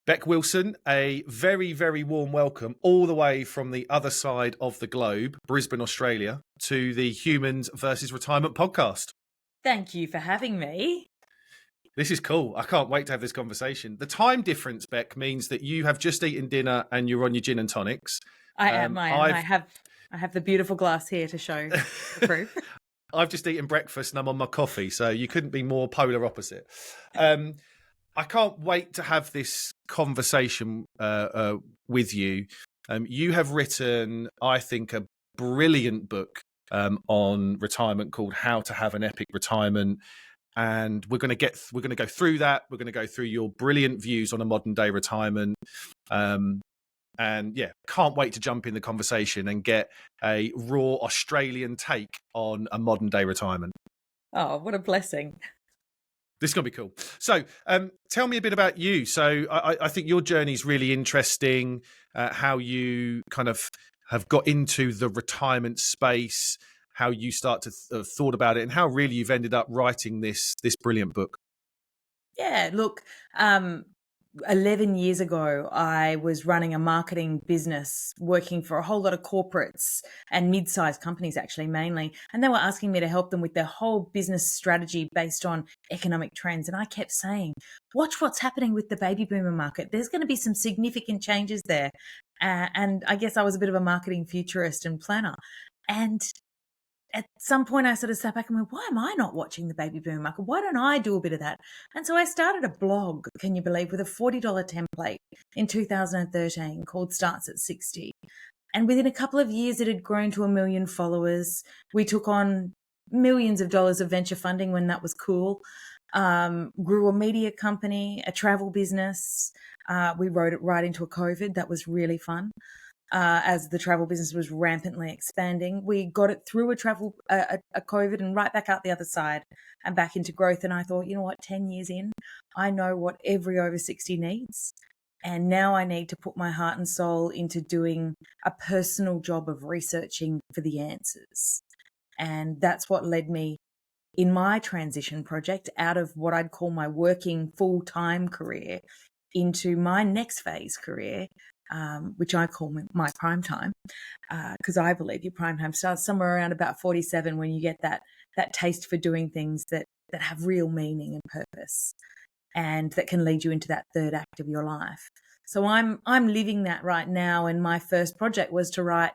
Bec Wilson, a very, very warm welcome all the way from the other side of the globe, Brisbane, Australia, to the Humans versus Retirement podcast. Thank you for having me. This is cool. I can't wait to have this conversation. The time difference, Bec, means that you have just eaten dinner and you're on your gin and tonics. I am. I have the beautiful glass here to show the proof. I've just eaten breakfast and I'm on my coffee, so you couldn't be more polar opposite. I can't wait to have this conversation with you. You have written, I think, a brilliant book on retirement called "How to Have an Epic Retirement," and we're going to go through that. We're going to go through your brilliant views on a modern day retirement. And yeah, can't wait to jump in the conversation and get a raw Australian take on a modern day retirement. Oh, what a blessing. This is going to be cool. So tell me a bit about you. So I think your journey is really interesting, how you kind of have got into the retirement space, how you start to thought about it, and how really you've ended up writing this brilliant book. Yeah, look, 11 years ago, I was running a marketing business, working for a whole lot of corporates and mid-sized companies, actually, mainly. And they were asking me to help them with their whole business strategy based on economic trends. And I kept saying, watch what's happening with the baby boomer market. There's going to be some significant changes there. And I guess I was a bit of a marketing futurist and planner. And at some point I sort of sat back and went, why am I not watching the baby boom market? Why don't I do a bit of that? And so I started a blog, can you believe, with a $40 template in 2013 called Starts at 60. And within a couple of years, it had grown to 1 million followers. We took on millions of dollars of venture funding when that was cool. Grew a media company, a travel business. We rode it right into a COVID. That was really fun. As the travel business was rampantly expanding, we got it through a COVID and right back out the other side and back into growth. And I thought, you know what, 10 years in, I know what every over 60 needs. And now I need to put my heart and soul into doing a personal job of researching for the answers. And that's what led me in my transition project out of what I'd call my working full-time career into my next phase career, which I call my prime time, because I believe your prime time starts somewhere around about 47 when you get that taste for doing things that have real meaning and purpose, and that can lead you into that third act of your life. So I'm living that right now, and my first project was to write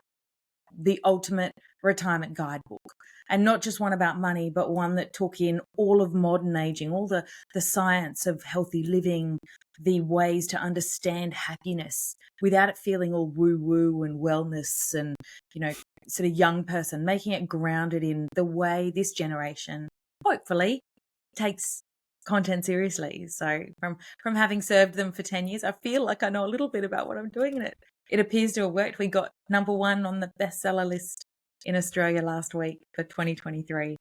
the ultimate retirement guidebook, and not just one about money, but one that took in all of modern aging, all the science of healthy living, the ways to understand happiness without it feeling all woo-woo and wellness and, sort of young person, making it grounded in the way this generation hopefully takes content seriously. So from having served them for 10 years, I feel like I know a little bit about what I'm doing, and it appears to have worked. We got #1 on the bestseller list in Australia last week for 2023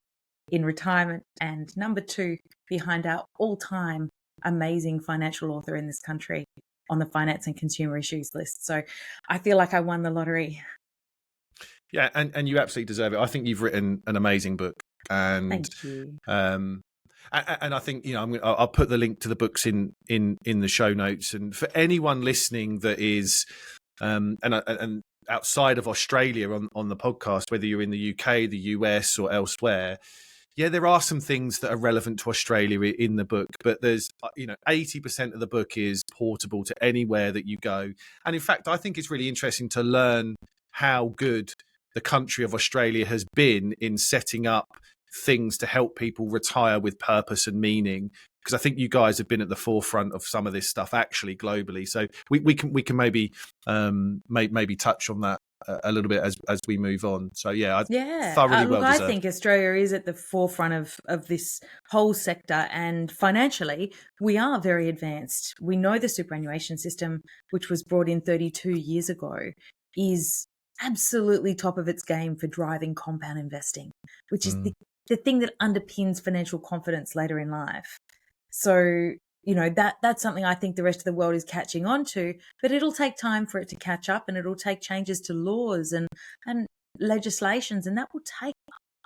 in retirement, and #2 behind our all-time amazing financial author in this country on the finance and consumer issues list. So I feel like I won the lottery. Yeah, and you absolutely deserve it. I think you've written an amazing book, and thank you. And I think I'll put the link to the books in the show notes. And for anyone listening that is and outside of Australia on the podcast, whether you're in the UK, the US, or elsewhere, yeah, there are some things that are relevant to Australia in the book, but there's 80% of the book is portable to anywhere that you go. And in fact, I think it's really interesting to learn how good the country of Australia has been in setting up things to help people retire with purpose and meaning, because I think you guys have been at the forefront of some of this stuff actually globally. So we can maybe touch on that a little bit as we move on. So thoroughly well deserved. I think Australia is at the forefront of this whole sector, and financially we are very advanced. We know the superannuation system, which was brought in 32 years ago, is absolutely top of its game for driving compound investing, which is the thing that underpins financial confidence later in life. So, that's something I think the rest of the world is catching on to, but it'll take time for it to catch up, and it'll take changes to laws and legislations, and that will take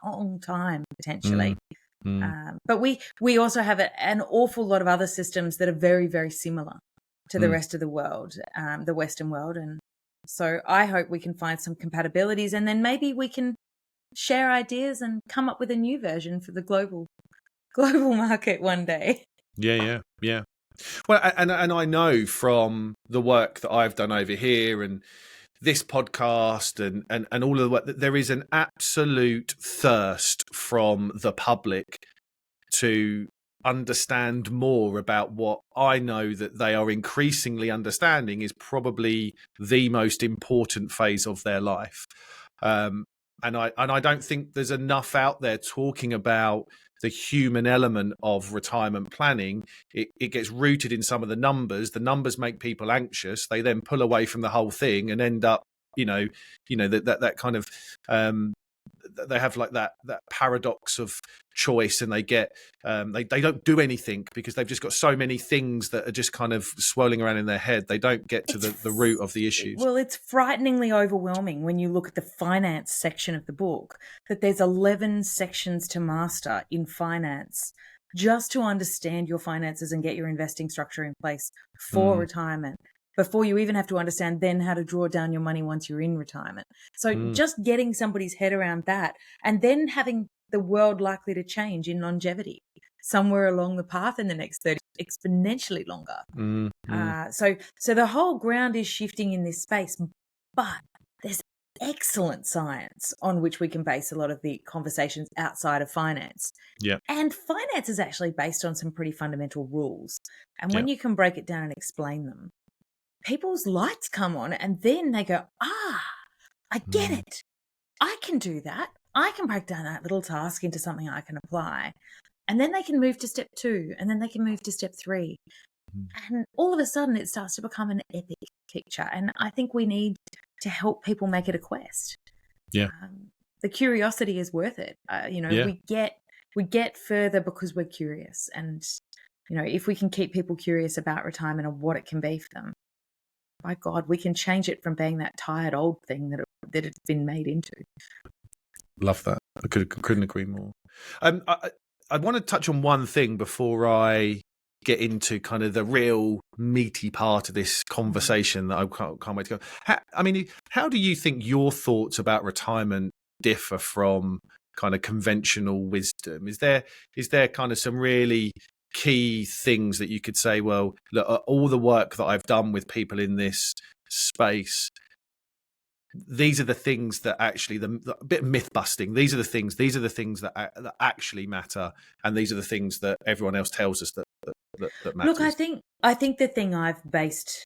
a long time potentially. But we also have an awful lot of other systems that are very, very similar to the rest of the world, the Western world. And so I hope we can find some compatibilities, and then maybe we can share ideas and come up with a new version for the global market one day. Yeah. Well, and I know from the work that I've done over here and this podcast and all of the work that there is an absolute thirst from the public to understand more about what I know that they are increasingly understanding is probably the most important phase of their life. And I don't think there's enough out there talking about the human element of retirement planning. It gets rooted in some of the numbers. The numbers make people anxious. They then pull away from the whole thing and end up, that kind of they have like that paradox of choice, and they get they don't do anything because they've just got so many things that are just kind of swirling around in their head. They don't get to the root of the issues. Well, it's frighteningly overwhelming when you look at the finance section of the book, that there's 11 sections to master in finance just to understand your finances and get your investing structure in place for retirement, before you even have to understand then how to draw down your money once you're in retirement. So just getting somebody's head around that, and then having the world likely to change in longevity somewhere along the path in the next 30, exponentially longer. So the whole ground is shifting in this space, but there's excellent science on which we can base a lot of the conversations outside of finance. Yeah. And finance is actually based on some pretty fundamental rules. And when you can break it down and explain them, people's lights come on, and then they go, I get it. I can do that. I can break down that little task into something I can apply. And then they can move to step 2, and then they can move to step 3. And all of a sudden it starts to become an epic picture. And I think we need to help people make it a quest. Yeah. The curiosity is worth it. We get further because we're curious. And, if we can keep people curious about retirement and what it can be for them, by God, we can change it from being that tired old thing that it's been made into. Love that. I couldn't agree more. I want to touch on one thing before I get into kind of the real meaty part of this conversation that I can't wait to go. How do you think your thoughts about retirement differ from kind of conventional wisdom? Is there kind of some really key things that you could say, well, look, all the work that I've done with people in this space, these are the things that actually, the bit of myth busting, these are the things that actually matter, and these are the things that everyone else tells us that matters. Look, I think the thing I've based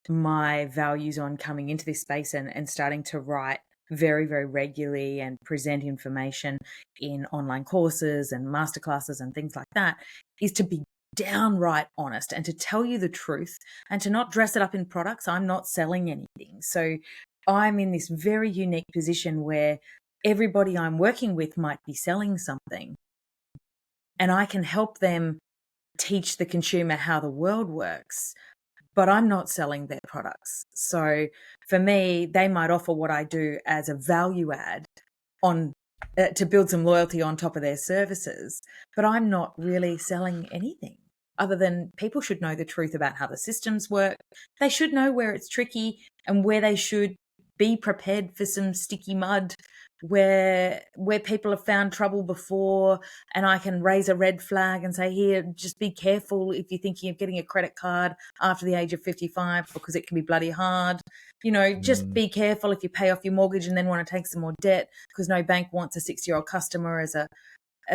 my values on coming into this space and starting to write very, very regularly and present information in online courses and masterclasses and things like that is to be downright honest and to tell you the truth and to not dress it up in products. I'm not selling anything. So I'm in this very unique position where everybody I'm working with might be selling something, and I can help them teach the consumer how the world works, but I'm not selling their products. So for me, they might offer what I do as a value add on to build some loyalty on top of their services, but I'm not really selling anything other than people should know the truth about how the systems work. They should know where it's tricky and where they should be prepared for some sticky mud where people have found trouble before, and I can raise a red flag and say, here, just be careful if you're thinking of getting a credit card after the age of 55 because it can be bloody hard. Just be careful if you pay off your mortgage and then want to take some more debt, because no bank wants a 60-year-old customer as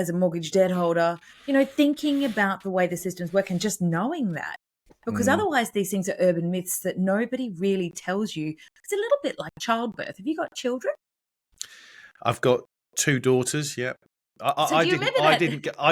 a mortgage debt holder. Thinking about the way the systems work and just knowing that. Because otherwise these things are urban myths that nobody really tells you. It's a little bit like childbirth. Have you got children? I've got 2 daughters. Yeah, I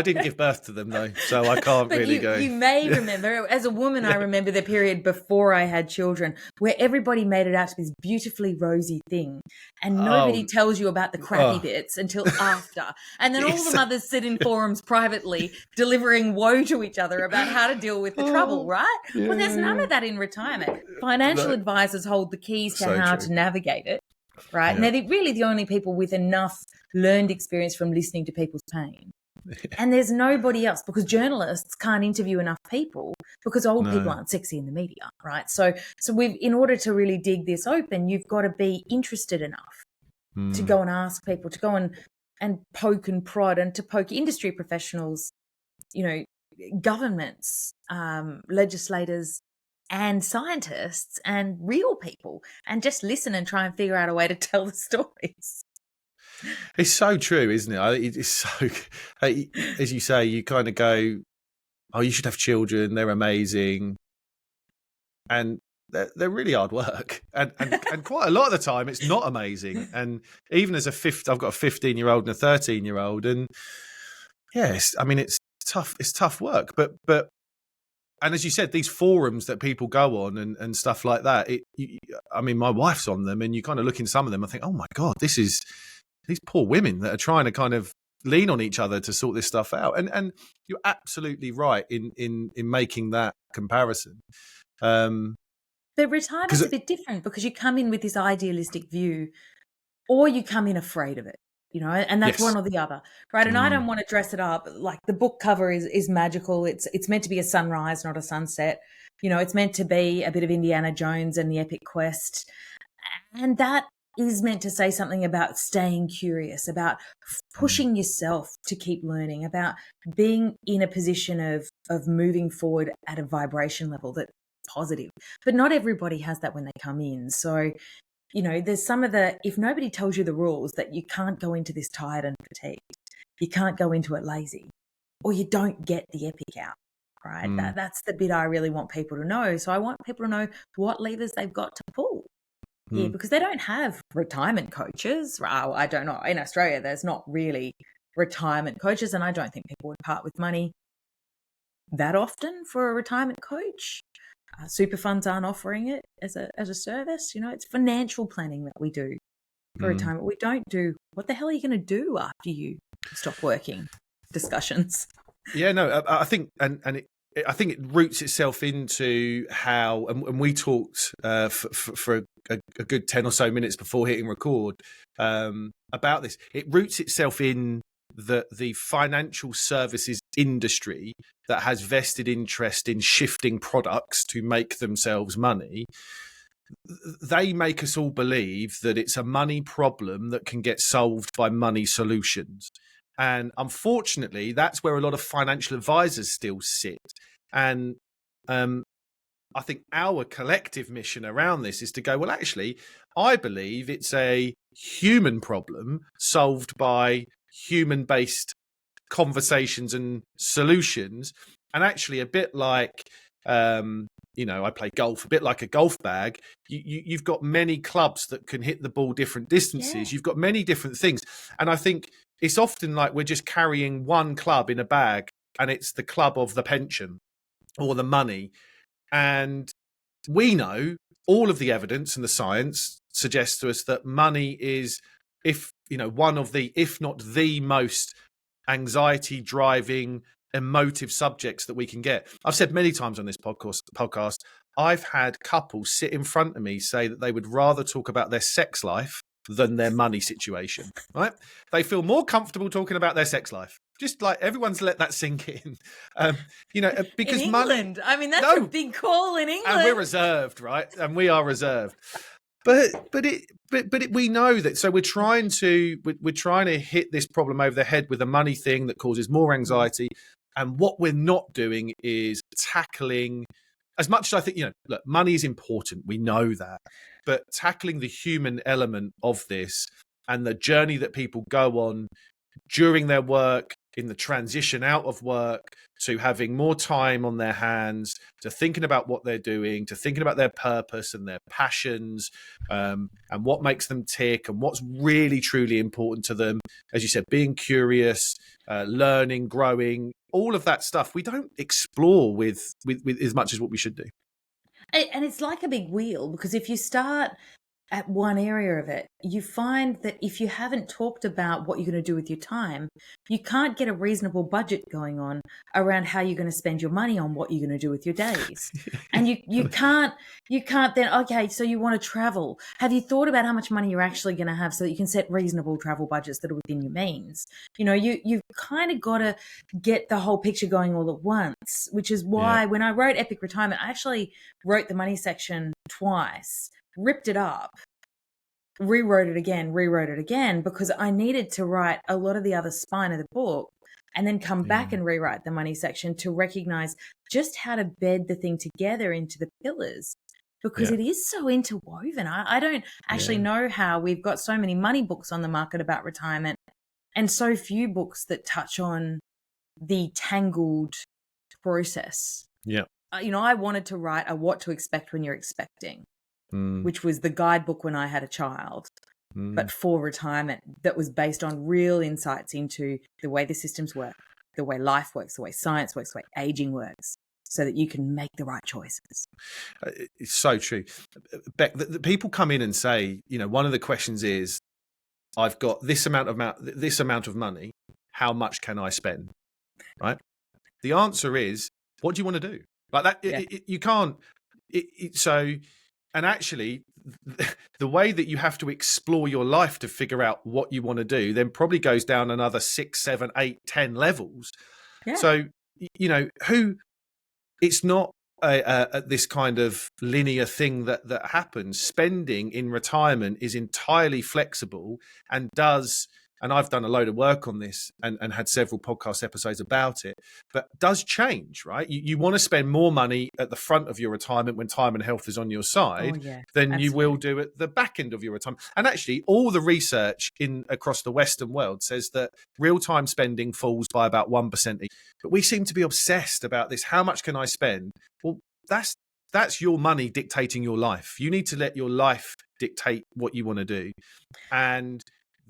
didn't give birth to them though, so I can't really go. You may remember, as a woman, I remember the period before I had children where everybody made it out to be this beautifully rosy thing, and nobody tells you about the crappy bits until after. And then all the mothers sit in forums privately delivering woe to each other about how to deal with the trouble, right? Yeah. Well, there's none of that in retirement. Financial advisors hold the keys to how to navigate it. Right. Yeah. And they're really the only people with enough learned experience from listening to people's pain. And there's nobody else, because journalists can't interview enough people because old people No. aren't sexy in the media, right? So we've, in order to really dig this open, you've got to be interested enough to go and ask people, to go and poke and prod, and to poke industry professionals, governments, legislators, and scientists, and real people, and just listen and try and figure out a way to tell the stories. It's so true, isn't it? It's so, as you say, you kind of go, oh, you should have children. They're amazing. And they're really hard work. And quite a lot of the time, it's not amazing. And even as I've got a 15-year-old and a 13-year-old. And yes, I mean, it's tough. It's tough work. But and as you said, these forums that people go on and stuff like that, I mean, my wife's on them, and you kind of look in some of them and think, oh my God, these poor women that are trying to kind of lean on each other to sort this stuff out. And you're absolutely right in making that comparison. But retirement's a bit different, because you come in with this idealistic view, or you come in afraid of it, and that's one or the other, right? And I don't want to dress it up. Like, the book cover is magical. It's meant to be a sunrise, not a sunset. It's meant to be a bit of Indiana Jones and the epic quest. And that is meant to say something about staying curious, about pushing yourself to keep learning, about being in a position of moving forward at a vibration level that's positive. But not everybody has that when they come in. So, there's some of if nobody tells you the rules, that you can't go into this tired and fatigued, you can't go into it lazy, or you don't get the epic out, right? That's the bit I really want people to know. So I want people to know what levers they've got to pull. Yeah, because they don't have retirement coaches. I don't know. In Australia, there's not really retirement coaches, and I don't think people would part with money that often for a retirement coach. Super funds aren't offering it as a service. It's financial planning that we do for retirement. We don't do, what the hell are you going to do after you stop working, discussions. Yeah, no, I think, I think it roots itself into how, and we talked for a good 10 or so minutes before hitting record about this. It roots itself in the financial services industry that has vested interest in shifting products to make themselves money. They make us all believe that it's a money problem that can get solved by money solutions. And unfortunately, that's where a lot of financial advisors still sit. And I think our collective mission around this is to go, well, actually, I believe it's a human problem solved by human-based conversations and solutions. And actually, a bit like, I play golf, a bit like a golf bag. You've got many clubs that can hit the ball different distances. Yeah. You've got many different things. And I think it's often like we're just carrying one club in a bag, and it's the club of the pension or the money. And we know all of the evidence and the science suggests to us that money is, one of the, if not the most anxiety driving, emotive subjects that we can get. I've said many times on this podcast, I've had couples sit in front of me say that they would rather talk about their sex life than their money situation, right? They feel more comfortable talking about their sex life. Just like everyone's let that sink in, because in England, money. I mean, that's a big call in England, and we're reserved, right? And we are reserved. But we know that. So we're trying to hit this problem over the head with a money thing that causes more anxiety. And what we're not doing is tackling, as much as I think, look, money is important. We know that. But tackling the human element of this and the journey that people go on during their work, in the transition out of work, to having more time on their hands, to thinking about what they're doing, to thinking about their purpose and their passions, and what makes them tick and what's really, truly important to them. As you said, being curious, learning, growing, all of that stuff we don't explore with as much as what we should do. And it's like a big wheel, because if you start at one area of it, you find that if you haven't talked about what you're going to do with your time, you can't get a reasonable budget going on around how you're going to spend your money on what you're going to do with your days. And you can't then, okay, so you want to travel. Have you thought about how much money you're actually going to have so that you can set reasonable travel budgets that are within your means? You've kind of got to get the whole picture going all at once, which is why when I wrote Epic Retirement, I actually wrote the money section twice, ripped it up, rewrote it again, because I needed to write a lot of the other spine of the book and then come back and rewrite the money section to recognize just how to bed the thing together into the pillars, because it is so interwoven. I don't actually know how we've got so many money books on the market about retirement and so few books that touch on the tangled process. Yeah. I wanted to write a what to expect when you're expecting, which was the guidebook when I had a child, but for retirement, that was based on real insights into the way the systems work, the way life works, the way science works, the way aging works, so that you can make the right choices. It's so true. Bec, the people come in and say, one of the questions is, I've got this amount of money. How much can I spend? Right. The answer is, what do you want to do? Like that, you can't. And actually, the way that you have to explore your life to figure out what you want to do then probably goes down another 6, 7, 8, 10 levels. Yeah. So, it's not this kind of linear thing that happens. Spending in retirement is entirely flexible and I've done a load of work on this and had several podcast episodes about it, but does change, right? You want to spend more money at the front of your retirement when time and health is on your side than absolutely. You will do at the back end of your retirement. And actually, all the research across the Western world says that real-time spending falls by about 1%. But we seem to be obsessed about this. How much can I spend? Well, that's your money dictating your life. You need to let your life dictate what you want to do. And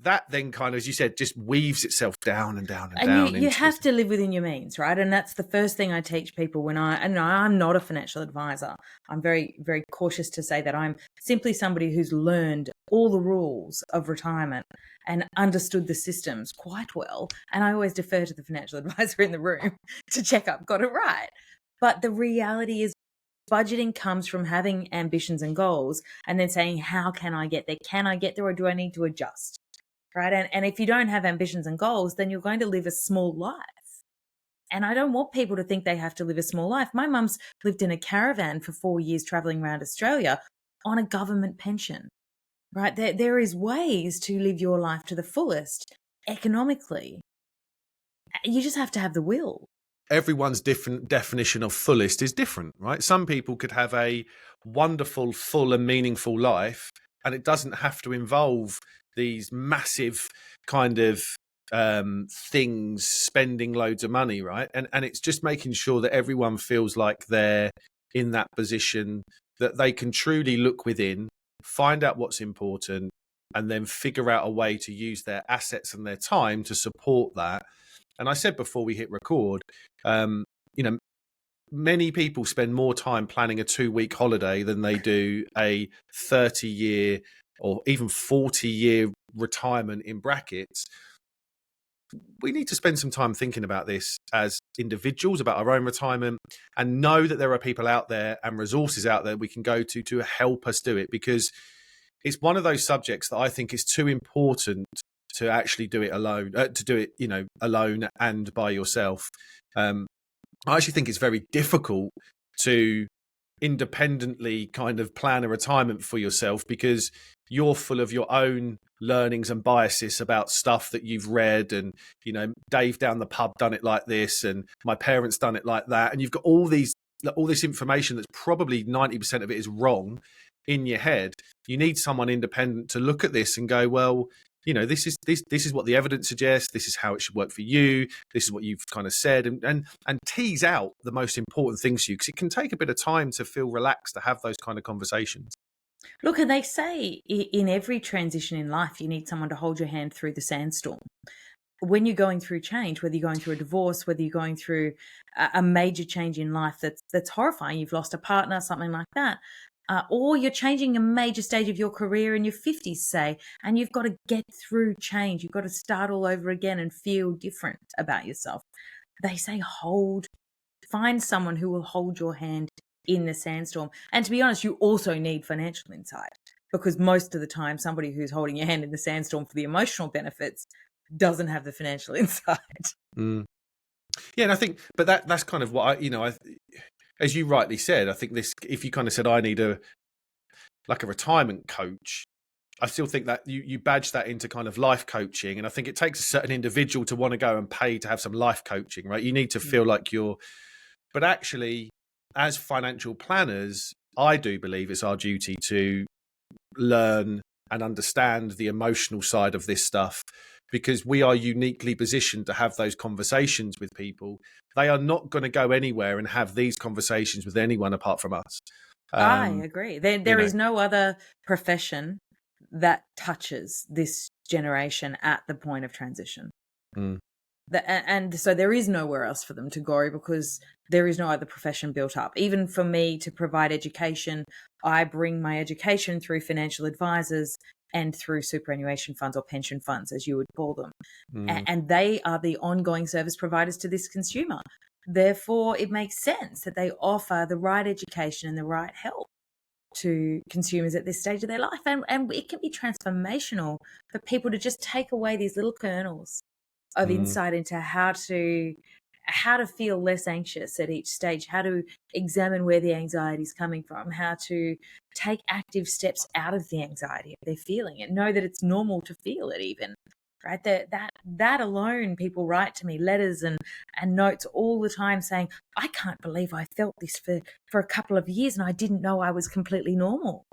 that then kind of, as you said, just weaves itself down and down and down. You have to live within your means, right? And that's the first thing I teach people when I'm not a financial advisor. I'm very, very cautious to say that I'm simply somebody who's learned all the rules of retirement and understood the systems quite well. And I always defer to the financial advisor in the room to check I've got it right. But the reality is, budgeting comes from having ambitions and goals and then saying, how can I get there? Can I get there, or do I need to adjust? Right. And if you don't have ambitions and goals, then you're going to live a small life. And I don't want people to think they have to live a small life. My mum's lived in a caravan for 4 years traveling around Australia on a government pension. Right. There is ways to live your life to the fullest economically. You just have to have the will. Everyone's different definition of fullest is different, right? Some people could have a wonderful, full and meaningful life, and it doesn't have to involve these massive kind of things, spending loads of money, right? And it's just making sure that everyone feels like they're in that position, that they can truly look within, find out what's important, and then figure out a way to use their assets and their time to support that. And I said before we hit record, many people spend more time planning a 2-week holiday than they do a 30-year or even 40-year retirement in brackets. We need to spend some time thinking about this as individuals, about our own retirement, and know that there are people out there and resources out there we can go to help us do it, because it's one of those subjects that I think is too important to actually do it alone, alone and by yourself. I actually think it's very difficult to independently kind of plan a retirement for yourself, because you're full of your own learnings and biases about stuff that you've read, and Dave down the pub done it like this and my parents done it like that, and you've got all this information that's probably 90% of it is wrong in your head. You need someone independent to look at this and go, well, this is what the evidence suggests. This is how it should work for you. This is what you've kind of said, and tease out the most important things to you, because it can take a bit of time to feel relaxed to have those kind of conversations. Look, and they say in every transition in life, you need someone to hold your hand through the sandstorm. When you're going through change, whether you're going through a divorce, whether you're going through a major change in life that's horrifying, you've lost a partner, something like that, or you're changing a major stage of your career in your 50s, say, and you've got to get through change. You've got to start all over again and feel different about yourself. They say find someone who will hold your hand in the sandstorm. And to be honest, you also need financial insight, because most of the time somebody who's holding your hand in the sandstorm for the emotional benefits doesn't have the financial insight. Mm. Yeah, and I think, but that's kind of what as you rightly said, I think this, if you kind of said, I need a retirement coach, I still think that you badge that into kind of life coaching. And I think it takes a certain individual to want to go and pay to have some life coaching, right? You need to feel like but actually, as financial planners, I do believe it's our duty to learn and understand the emotional side of this stuff, because we are uniquely positioned to have those conversations with people. They are not going to go anywhere and have these conversations with anyone apart from us. I agree. There is no other profession that touches this generation at the point of transition. Mm. And so there is nowhere else for them to go, because there is no other profession built up. Even for me to provide education, I bring my education through financial advisors and through superannuation funds, or pension funds, as you would call them. And they are the ongoing service providers to this consumer. Therefore, it makes sense that they offer the right education and the right help to consumers at this stage of their life. And it can be transformational for people to just take away these little kernels of insight into how to feel less anxious at each stage, how to examine where the anxiety is coming from, how to take active steps out of the anxiety if they're feeling it, know that it's normal to feel it even. Right, that alone, people write to me letters and notes all the time saying, I can't believe I felt this for a couple of years and I didn't know I was completely normal,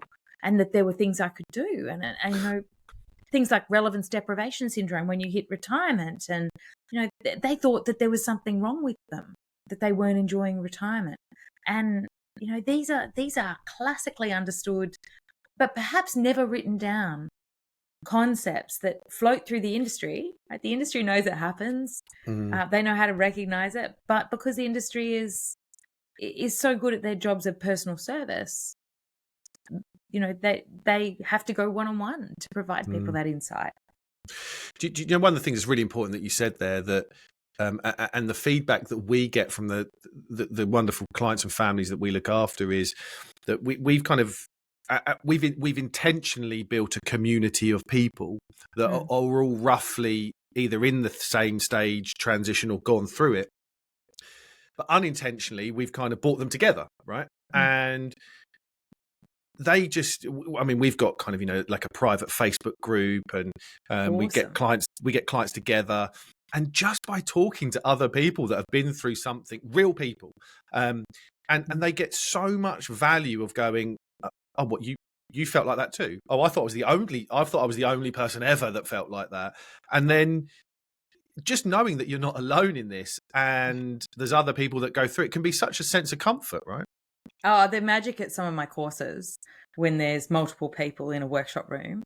and that there were things I could do. And things like relevance deprivation syndrome when you hit retirement, and they thought that there was something wrong with them, that they weren't enjoying retirement. And these are classically understood but perhaps never written down concepts that float through the industry. Right? The industry knows it happens. They know how to recognize it, but because the industry is so good at their jobs of personal service, they have to go one-on-one to provide people that insight. Do you know, one of the things that's really important that you said there, that and the feedback that we get from the wonderful clients and families that we look after, is that we've kind of we've intentionally built a community of people that are all roughly either in the same stage transition or gone through it, but unintentionally we've kind of brought them together, right? And they just, I mean, we've got kind of like a private Facebook group, and Awesome. we get clients together, and just by talking to other people that have been through something, real people, and they get so much value of going, oh, what, you felt like that too? Oh, I thought I was the only person ever that felt like that. And then just knowing that you're not alone in this, and there's other people that go through it, can be such a sense of comfort, right? Oh, the magic at some of my courses, when there's multiple people in a workshop room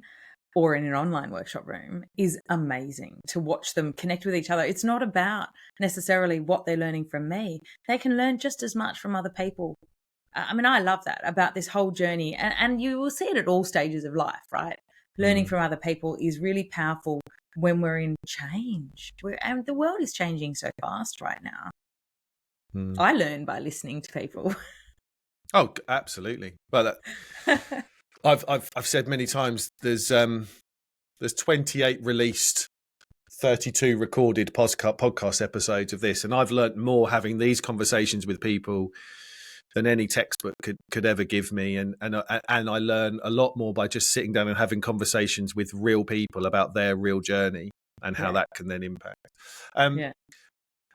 or in an online workshop room, is amazing to watch them connect with each other. It's not about necessarily what they're learning from me. They can learn just as much from other people. I mean, I love that about this whole journey. And you will see it at all stages of life, right? Learning from other people is really powerful when we're in change. And the world is changing so fast right now. I learn by listening to people. Oh, absolutely. Well, I've said many times, there's 28 released, 32 recorded podcast episodes of this, and I've learnt more having these conversations with people than any textbook could ever give me, and I learn a lot more by just sitting down and having conversations with real people about their real journey and how that can then impact.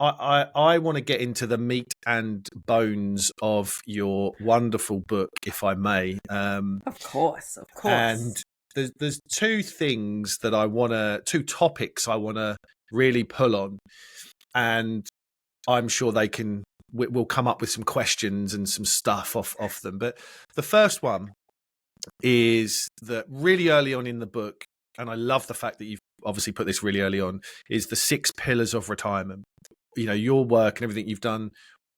I want to get into the meat and bones of your wonderful book, if I may. Of course. And there's two topics I want to really pull on, and I'm sure we'll come up with some questions and some stuff off them. But the first one is that really early on in the book, and I love the fact that you've obviously put this really early on, is the 6 pillars of retirement. Your work and everything you've done,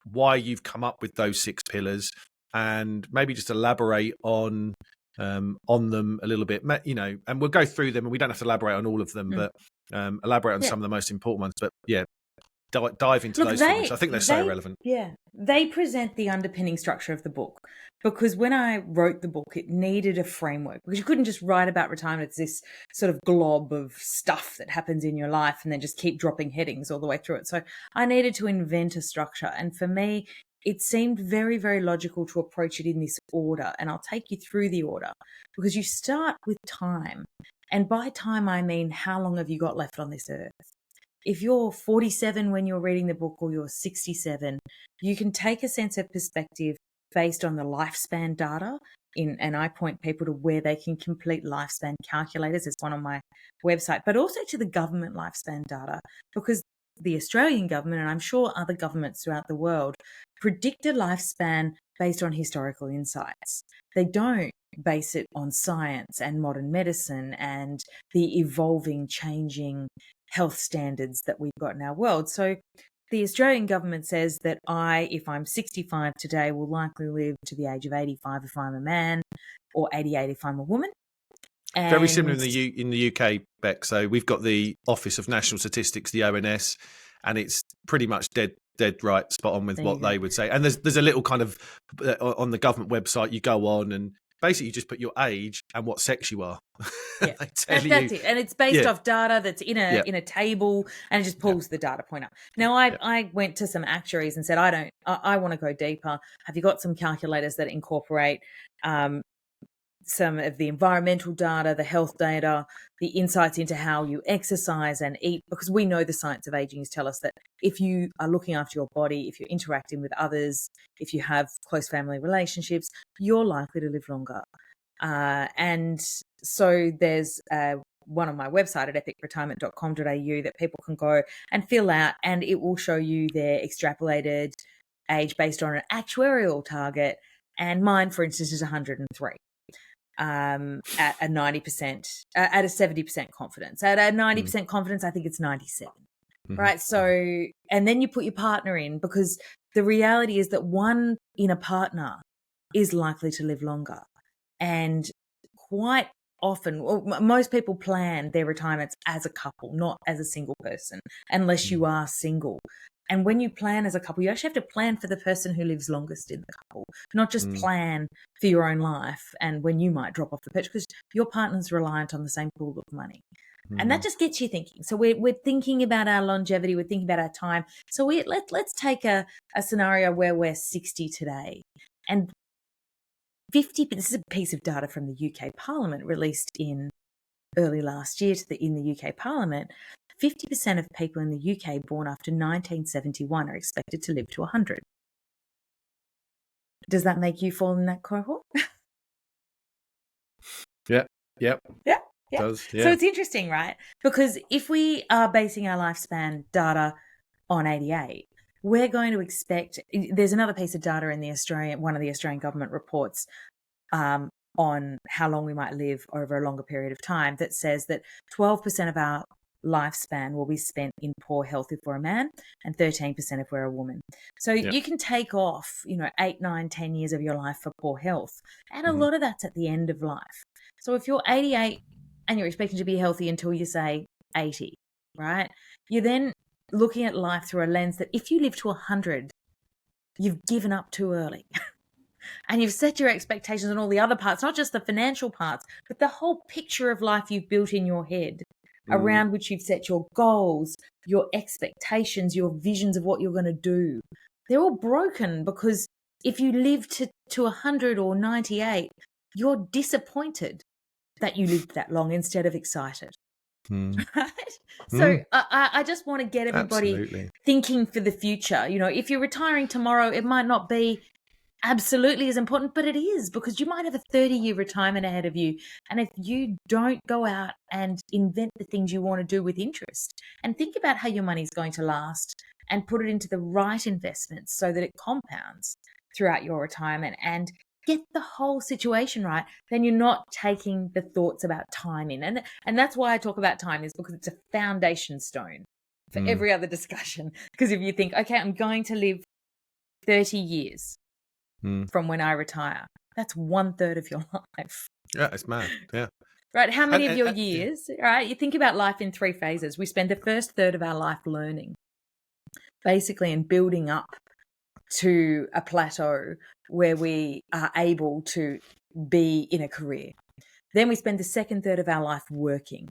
why you've come up with those 6 pillars, and maybe just elaborate on them a little bit, and we'll go through them, and we don't have to elaborate on all of them, but elaborate on some of the most important ones. But dive into those for me. So I think they're so relevant. Yeah, they present the underpinning structure of the book, because when I wrote the book, it needed a framework, because you couldn't just write about retirement as this sort of glob of stuff that happens in your life and then just keep dropping headings all the way through it. So I needed to invent a structure. And for me, it seemed very, very logical to approach it in this order. And I'll take you through the order, because you start with time. And by time, I mean, how long have you got left on this earth? If you're 47 when you're reading the book, or you're 67, you can take a sense of perspective based on the lifespan data. And I point people to where they can complete lifespan calculators. There's one on my website, but also to the government lifespan data, because the Australian government, and I'm sure other governments throughout the world, predict a lifespan based on historical insights. They don't base it on science and modern medicine and the evolving, changing health standards that we've got in our world. So the Australian government says that if I'm 65 today, will likely live to the age of 85 if I'm a man, or 88 if I'm a woman. And very similar in the UK, Bec. So we've got the Office of National Statistics, the ONS, and it's pretty much dead right, spot on with what they would say. And there's a little kind of on the government website, you go on and basically you just put your age and what sex you are. Yeah, that's it. And it's based off data that's in a table, and it just pulls the data point up. Now, I went to some actuaries and said, I want to go deeper. Have you got some calculators that incorporate some of the environmental data, the health data, the insights into how you exercise and eat? Because we know the science of aging tell us that if you are looking after your body, if you're interacting with others, if you have close family relationships, you're likely to live longer. And so there's one on my website at epicretirement.com.au that people can go and fill out, and it will show you their extrapolated age based on an actuarial target. And mine, for instance, is 103. At a 90%, at a 70% confidence. At a 90% confidence, I think it's 97. Right? So, and then you put your partner in, because the reality is that one in a partner is likely to live longer. And quite often, most people plan their retirements as a couple, not as a single person, unless you are single. And when you plan as a couple, you actually have to plan for the person who lives longest in the couple, not just plan for your own life and when you might drop off the perch, because your partner's reliant on the same pool of money. And that just gets you thinking. So we're thinking about our longevity, we're thinking about our time. So let's take a scenario where we're 60 today, and 50, this is a piece of data from the UK Parliament released in early last year in the UK Parliament. 50% of people in the UK born after 1971 are expected to live to 100. Does that make you fall in that cohort? Yeah. Does, yeah. So it's interesting, right? Because if we are basing our lifespan data on 88, we're going to expect, there's another piece of data in one of the Australian government reports on how long we might live over a longer period of time, that says that 12% of our lifespan will be spent in poor health if we're a man, and 13% if we're a woman. So you can take off, 8, 9, 10 years of your life for poor health. And a lot of that's at the end of life. So if you're 88 and you're expecting to be healthy until you say 80, right? You're then looking at life through a lens that if you live to 100, you've given up too early. And you've set your expectations on all the other parts, not just the financial parts, but the whole picture of life you've built in your head, around which you've set your goals, your expectations, your visions of what you're going to do. They're all broken, because if you live to 100 or 98, you're disappointed that you lived that long instead of excited. Right? So I just want to get everybody thinking for the future. If you're retiring tomorrow, it might not be absolutely as important, but it is, because you might have a 30-year retirement ahead of you. And if you don't go out and invent the things you want to do with interest, and think about how your money's going to last, and put it into the right investments so that it compounds throughout your retirement, and get the whole situation right, then you're not taking the thoughts about time in. And that's why I talk about time, is because it's a foundation stone for every other discussion. Because if you think, okay, I'm going to live 30 years, from when I retire. That's 1/3 of your life. Yeah, it's mad. Yeah. Right. How many of your Yeah. years, right? You think about life in 3 phases. We spend the first third of our life learning, basically, and building up to a plateau where we are able to be in a career. Then we spend the second third of our life working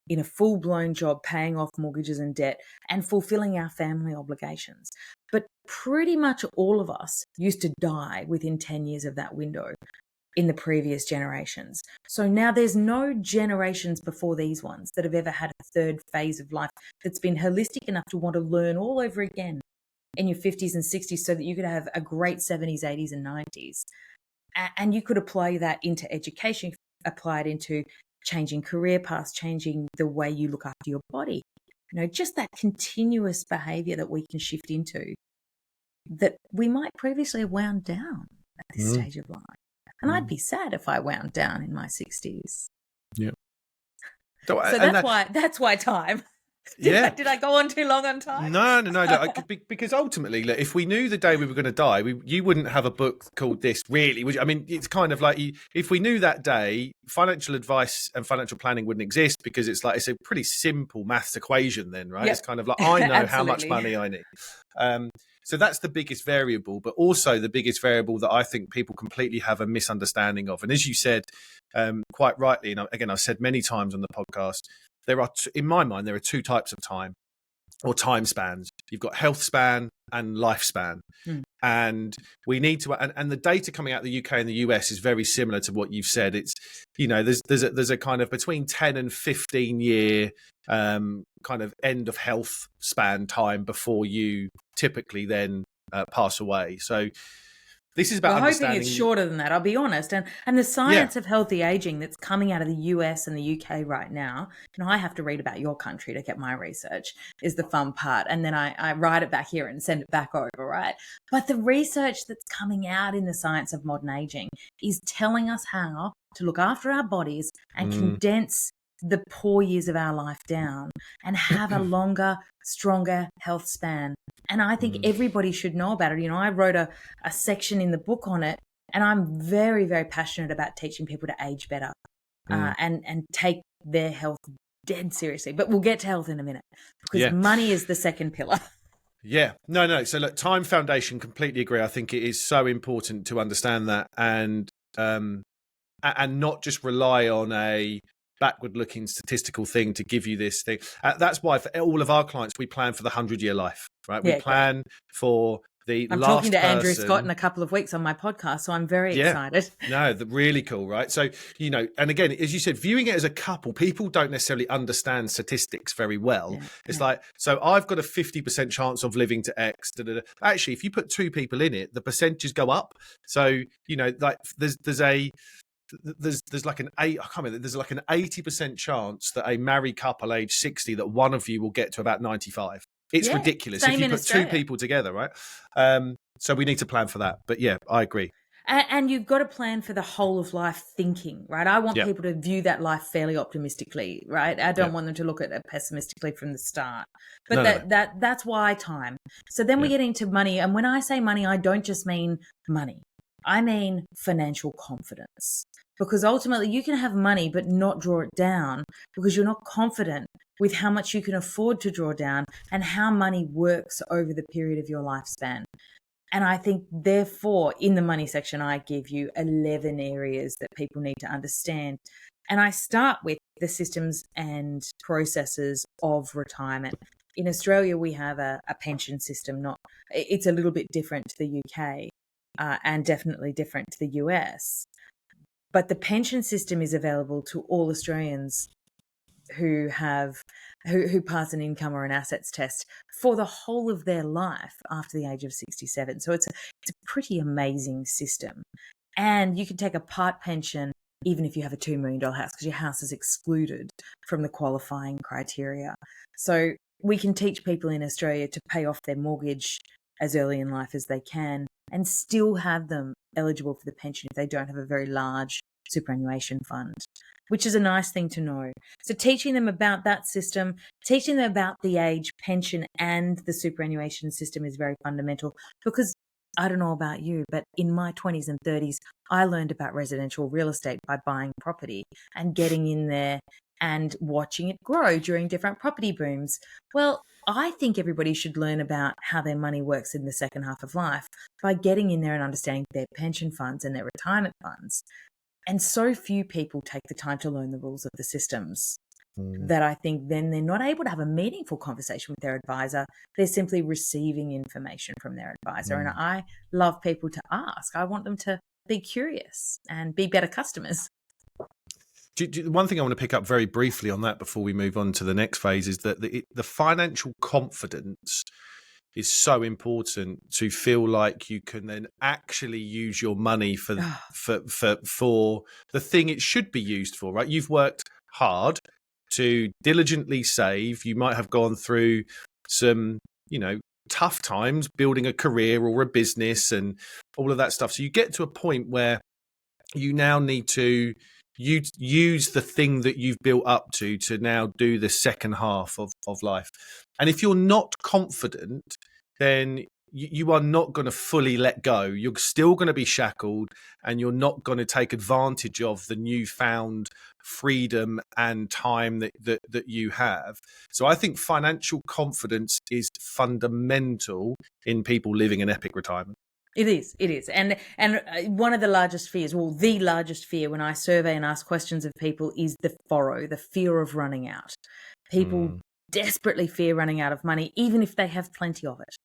in a full-blown job, paying off mortgages and debt and fulfilling our family obligations. But pretty much all of us used to die within 10 years of that window in the previous generations. So now there's no generations before these ones that have ever had a third phase of life that's been holistic enough to want to learn all over again in your 50s and 60s so that you could have a great 70s, 80s and 90s. And you could apply that into education, apply it into changing career paths, changing the way you look after your body. You know, just that continuous behavior that we can shift into that we might previously have wound down at this stage of life. And I'd be sad if I wound down in my 60s. Yeah. So that's why time. Did I go on too long on time? No. Because ultimately, look, if we knew the day we were going to die, you wouldn't have a book called this, really, would you? I mean, it's kind of like if we knew that day, financial advice and financial planning wouldn't exist because it's a pretty simple maths equation then, right? Yep. It's kind of like, I know how much money I need. So that's the biggest variable, but also the biggest variable that I think people completely have a misunderstanding of. And as you said, quite rightly, and again, I've said many times on the podcast, in my mind, there are 2 types of time or time spans. You've got health span and lifespan. And we need to, and the data coming out of the UK and the US is very similar to what you've said. It's, there's a kind of between 10 and 15 year kind of end of health span time before you typically then pass away. So this is about understanding. Hoping it's shorter than that, I'll be honest. And the science of healthy aging that's coming out of the US and the UK right now, I have to read about your country to get my research, is the fun part. And then I write it back here and send it back over, right? But the research that's coming out in the science of modern aging is telling us how to look after our bodies and condense the poor years of our life down and have a longer, stronger health span. And I think everybody should know about it. I wrote a section in the book on it, and I'm very, very passionate about teaching people to age better and take their health dead seriously. But we'll get to health in a minute because money is the second pillar. Yeah, no. So look, time foundation, completely agree. I think it is so important to understand that and not just rely on a backward-looking statistical thing to give you this thing. That's why for all of our clients, we plan for the 100-year life, right? We plan for the I'm last talking to person. Andrew Scott in a couple of weeks on my podcast, so I'm very excited. No, really cool, right? So, and again, as you said, viewing it as a couple, people don't necessarily understand statistics very well. Yeah, it's like, so I've got a 50% chance of living to X. Actually, if you put 2 people in it, the percentages go up. So, like there's like an 80% chance that a married couple age 60 that one of you will get to about 95. It's ridiculous if you put Australia. 2 people together, right? So we need to plan for that. But yeah, I agree. And you've got to plan for the whole of life thinking, right? I want people to view that life fairly optimistically, right? I don't want them to look at it pessimistically from the start. But that's why time. So then we get into money. And when I say money, I don't just mean money. I mean financial confidence. Because ultimately you can have money but not draw it down because you're not confident with how much you can afford to draw down and how money works over the period of your lifespan. And I think, therefore, in the money section, I give you 11 areas that people need to understand. And I start with the systems and processes of retirement. In Australia, we have a pension system. It's a little bit different to the UK and definitely different to the US. But the pension system is available to all Australians who pass an income or an assets test for the whole of their life after the age of 67. So it's a pretty amazing system. And you can take a part pension even if you have a $2 million house because your house is excluded from the qualifying criteria. So we can teach people in Australia to pay off their mortgage as early in life as they can and still have them eligible for the pension if they don't have a very large superannuation fund, which is a nice thing to know. So teaching them about that system, teaching them about the age pension and the superannuation system is very fundamental because I don't know about you, but in my 20s and 30s, I learned about residential real estate by buying property and getting in there and watching it grow during different property booms. Well, I think everybody should learn about how their money works in the second half of life by getting in there and understanding their pension funds and their retirement funds. And so few people take the time to learn the rules of the systems that I think then they're not able to have a meaningful conversation with their advisor. They're simply receiving information from their advisor. And I love people to ask. I want them to be curious and be better customers. One thing I want to pick up very briefly on that before we move on to the next phase is that the financial confidence is so important to feel like you can then actually use your money for the thing it should be used for, right? You've worked hard to diligently save. You might have gone through some, tough times building a career or a business and all of that stuff. So you get to a point where you now need to use the thing that you've built up to now do the second half of life. And if you're not confident, then you are not going to fully let go. You're still going to be shackled and you're not going to take advantage of the newfound freedom and time that you have. So I think financial confidence is fundamental in people living an epic retirement. It is. And one of the largest fears, the largest fear when I survey and ask questions of people is the FORO, the fear of running out. People desperately fear running out of money, even if they have plenty of it,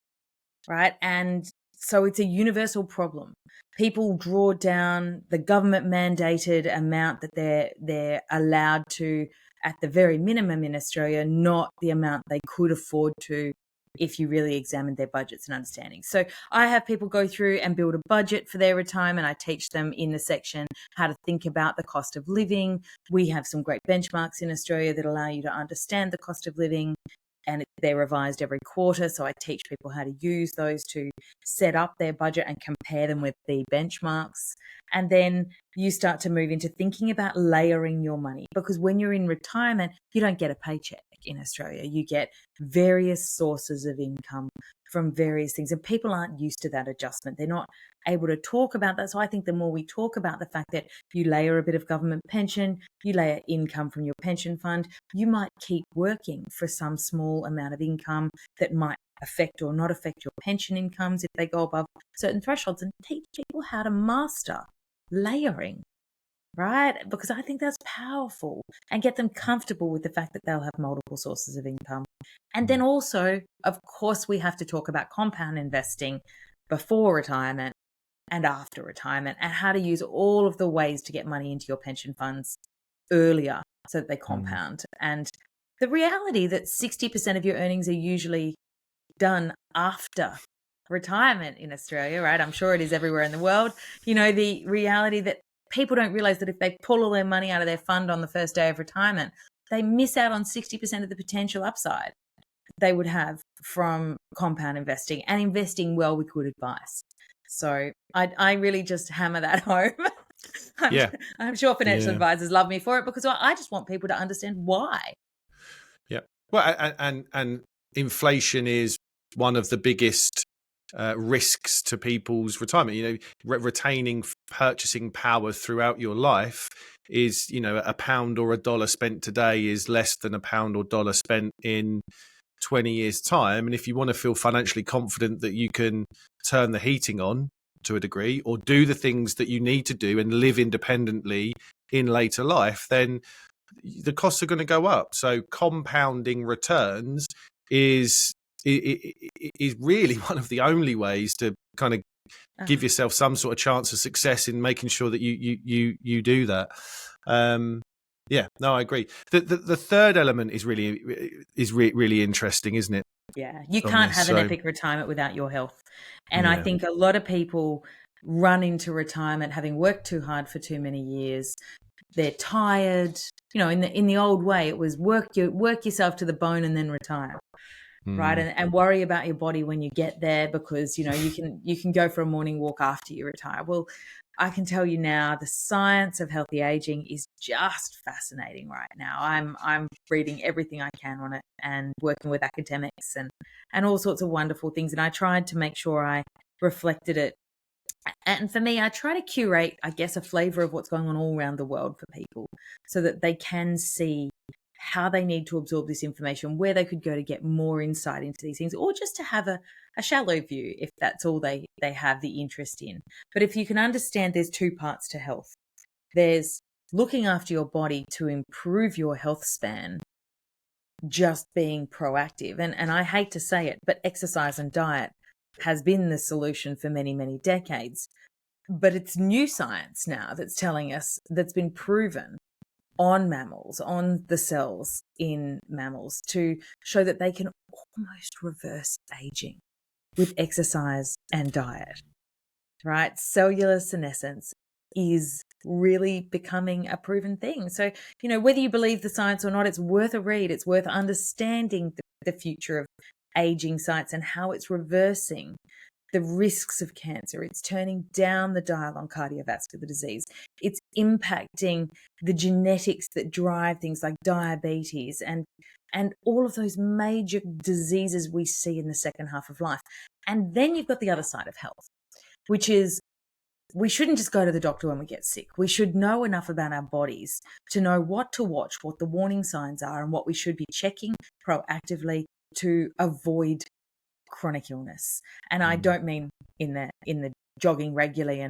right? And so it's a universal problem. People draw down the government mandated amount that they're allowed to at the very minimum in Australia, not the amount they could afford to if you really examine their budgets and understanding. So I have people go through and build a budget for their retirement. I teach them in the section how to think about the cost of living. We have some great benchmarks in Australia that allow you to understand the cost of living, and they're revised every quarter. So I teach people how to use those to set up their budget and compare them with the benchmarks. And then you start to move into thinking about layering your money, because when you're in retirement, you don't get a paycheck in Australia. You get various sources of income from various things, and people aren't used to that adjustment. They're not able to talk about that. So I think the more we talk about the fact that you layer a bit of government pension, you layer income from your pension fund, you might keep working for some small amount of income that might affect or not affect your pension incomes if they go above certain thresholds, and teach people how to master layering, right? Because I think that's powerful, and get them comfortable with the fact that they'll have multiple sources of income. And then also, of course, we have to talk about compound investing before retirement and after retirement, and how to use all of the ways to get money into your pension funds earlier so that they compound. And the reality that 60% of your earnings are usually done after retirement in Australia, right? I'm sure it is everywhere in the world. The reality that people don't realize that if they pull all their money out of their fund on the first day of retirement, they miss out on 60% of the potential upside they would have from compound investing and investing well with good advice. So I really just hammer that home. I'm sure financial advisors love me for it, because I just want people to understand why. Yeah. Well, and inflation is one of the biggest risks to people's retirement. Retaining purchasing power throughout your life is, a pound or a dollar spent today is less than a pound or dollar spent in 20 years' time. And if you want to feel financially confident that you can turn the heating on to a degree, or do the things that you need to do and live independently in later life, then the costs are going to go up. So compounding returns is really one of the only ways to kind of give yourself some sort of chance of success in making sure that you do that. I agree. The third element is really interesting, isn't it? Yeah, you can't have an epic retirement without your health. And I think a lot of people run into retirement having worked too hard for too many years. They're tired. In the old way, it was work yourself to the bone and then retire. Right. And worry about your body when you get there, because, you can go for a morning walk after you retire. Well, I can tell you now, the science of healthy aging is just fascinating right now. I'm reading everything I can on it and working with academics and all sorts of wonderful things. And I tried to make sure I reflected it. And for me, I try to curate, I guess, a flavor of what's going on all around the world for people so that they can see how they need to absorb this information, where they could go to get more insight into these things, or just to have a shallow view if that's all they have the interest in. But if you can understand there's two parts to health. There's looking after your body to improve your health span, just being proactive. And I hate to say it, but exercise and diet has been the solution for many, many decades. But it's new science now that's telling us, that's been proven on mammals, on the cells in mammals, to show that they can almost reverse aging with exercise and diet, right? Cellular senescence is really becoming a proven thing. So, whether you believe the science or not, it's worth a read. It's worth understanding the future of aging science and how it's reversing the risks of cancer. It's turning down the dial on cardiovascular disease. It's impacting the genetics that drive things like diabetes and all of those major diseases we see in the second half of life. And then you've got the other side of health, which is we shouldn't just go to the doctor when we get sick. We should know enough about our bodies to know what to watch, what the warning signs are, and what we should be checking proactively to avoid chronic illness. And I don't mean in the jogging regularly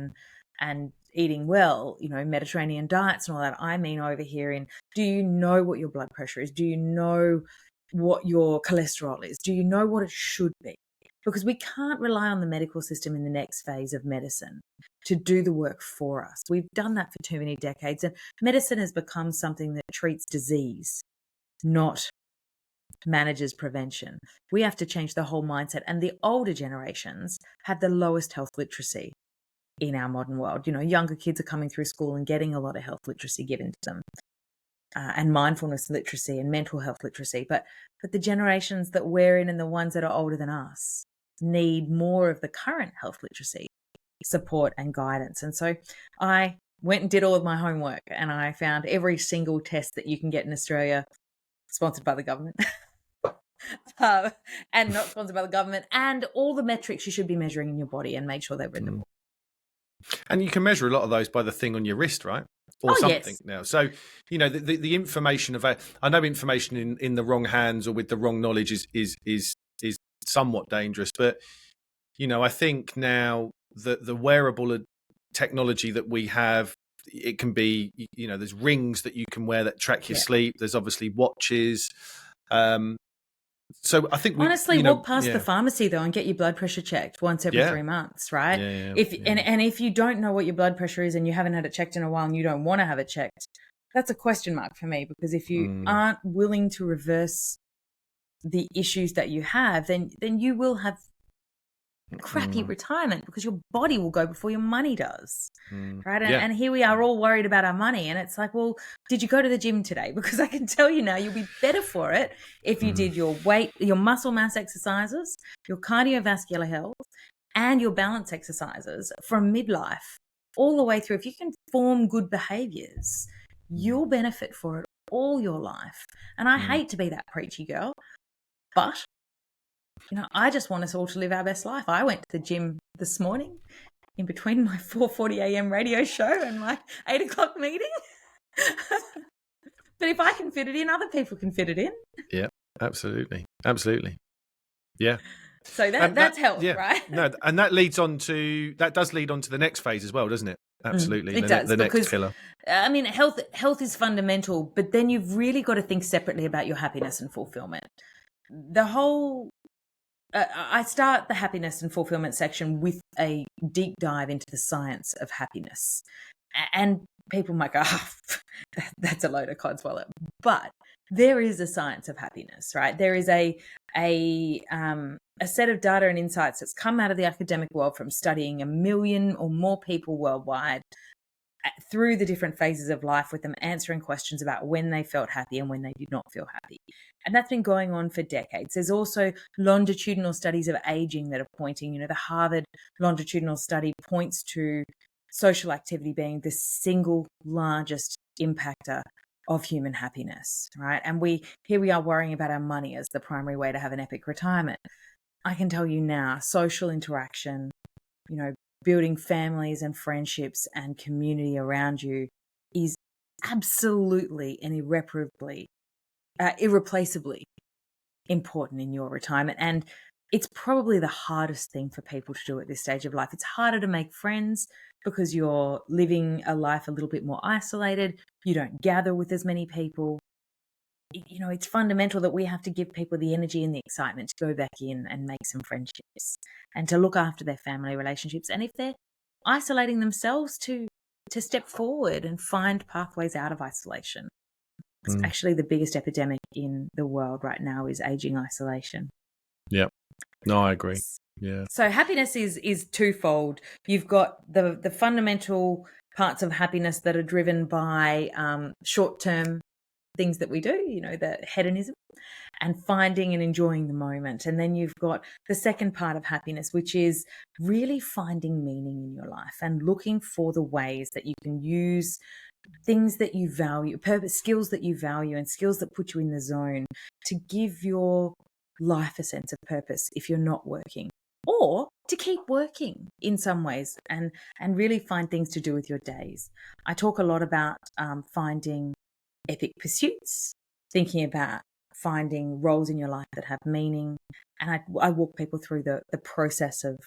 and eating well, Mediterranean diets and all that. I mean over here in, do you know what your blood pressure is? Do you know what your cholesterol is? Do you know what it should be? Because we can't rely on the medical system in the next phase of medicine to do the work for us. We've done that for too many decades, and medicine has become something that treats disease, not manages prevention. We have to change the whole mindset. And the older generations have the lowest health literacy in our modern world. Younger kids are coming through school and getting a lot of health literacy given to them, and mindfulness literacy and mental health literacy. But the generations that we're in and the ones that are older than us need more of the current health literacy support and guidance. And so I went and did all of my homework, and I found every single test that you can get in Australia, sponsored by the government, and not sponsored by the government, and all the metrics you should be measuring in your body, and make sure they're in the book. And you can measure a lot of those by the thing on your wrist, right? Or something yes. now. So, the information I know information in the wrong hands or with the wrong knowledge is somewhat dangerous. But, I think now the wearable technology that we have, it can be, there's rings that you can wear that track your sleep. There's obviously watches. So I think honestly, walk past the pharmacy though and get your blood pressure checked once every 3 months, right? And if you don't know what your blood pressure is and you haven't had it checked in a while and you don't want to have it checked, that's a question mark for me, because if you aren't willing to reverse the issues that you have, then you will have crappy retirement, because your body will go before your money does, right? And here we are all worried about our money, and it's like, well, did you go to the gym today? Because I can tell you now, you'll be better for it if you did your weight, your muscle mass exercises, your cardiovascular health, and your balance exercises from midlife all the way through. If you can form good behaviors, you'll benefit for it all your life. And I hate to be that preachy girl, but I just want us all to live our best life. I went to the gym this morning in between my 4:40 a.m. radio show and my 8 o'clock meeting. But if I can fit it in, other people can fit it in. Yeah, absolutely. Absolutely. Yeah. So that's health, right? No, and that does lead on to the next phase as well, doesn't it? Absolutely. It does, the next pillar. I mean, health is fundamental, but then you've really got to think separately about your happiness and fulfillment. The whole I start the happiness and fulfillment section with a deep dive into the science of happiness. And people might go, that's a load of codswallop. But there is a science of happiness, right? There is a set of data and insights that's come out of the academic world from studying 1 million or more people worldwide through the different phases of life, with them answering questions about when they felt happy and when they did not feel happy. And that's been going on for decades. There's also longitudinal studies of aging that are pointing, the Harvard longitudinal study points to social activity being the single largest impactor of human happiness, right? And here we are worrying about our money as the primary way to have an epic retirement. I can tell you now, social interaction, you know, building families and friendships and community around you is absolutely and irreplaceably important in your retirement. And it's probably the hardest thing for people to do at this stage of life. It's harder to make friends because you're living a life a little bit more isolated. You don't gather with as many people. You know, it's fundamental that we have to give people the energy and the excitement to go back in and make some friendships and to look after their family relationships. And if they're isolating themselves, to step forward and find pathways out of isolation. It's actually the biggest epidemic in the world right now is aging isolation. Yeah. No, I agree. Yeah. So happiness is twofold. You've got the fundamental parts of happiness that are driven by short-term things that we do, you know, the hedonism, and finding and enjoying the moment. And then you've got the second part of happiness, which is really finding meaning in your life and looking for the ways that you can use things that you value, skills that you value, and skills that put you in the zone to give your life a sense of purpose if you're not working, or to keep working in some ways and really find things to do with your days. I talk a lot about finding epic pursuits, thinking about finding roles in your life that have meaning. And I walk people through the process of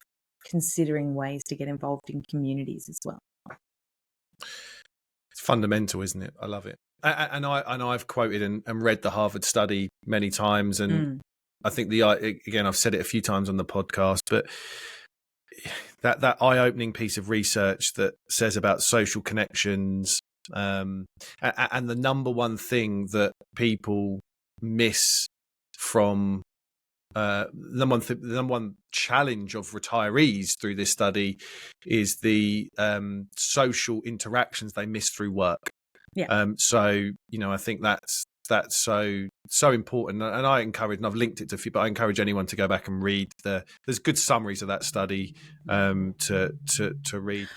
considering ways to get involved in communities as well. It's fundamental, isn't it? I love it. And I've quoted and read the Harvard study many times. And I think again, I've said it a few times on the podcast, but that eye-opening piece of research that says about social connections, and the number one thing that people miss from the number one challenge of retirees through this study is the social interactions they miss through work. Yeah. So, you know, I think that's so important, and I encourage, and I've linked it to a few, but I encourage anyone to go back and read there's good summaries of that study to read.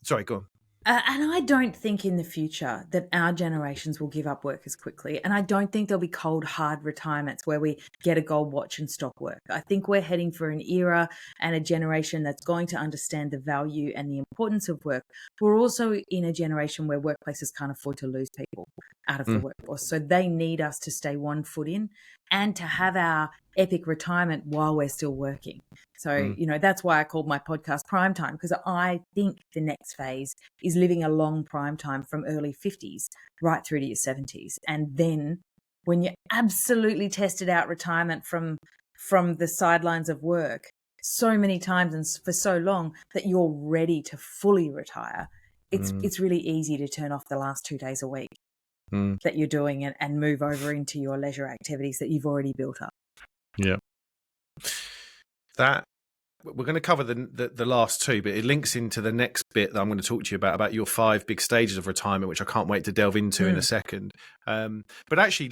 Sorry, go on. And I don't think in the future that our generations will give up work as quickly. And I don't think there'll be cold, hard retirements where we get a gold watch and stop work. I think we're heading for an era and a generation that's going to understand the value and the importance of work. We're also in a generation where workplaces can't afford to lose people out of the workforce. So they need us to stay one foot in and to have our epic retirement while we're still working. So, you know, that's why I called my podcast Prime Time, because I think the next phase is living a long prime time from early 50s right through to your 70s. And then when you absolutely tested out retirement from the sidelines of work so many times and for so long that you're ready to fully retire, it's really easy to turn off the last 2 days a week that you're doing and move over into your leisure activities that you've already built up. Yeah. That we're going to cover the last two, but it links into the next bit that I'm going to talk to you about your 5 big stages of retirement, which I can't wait to delve into in a second. But actually,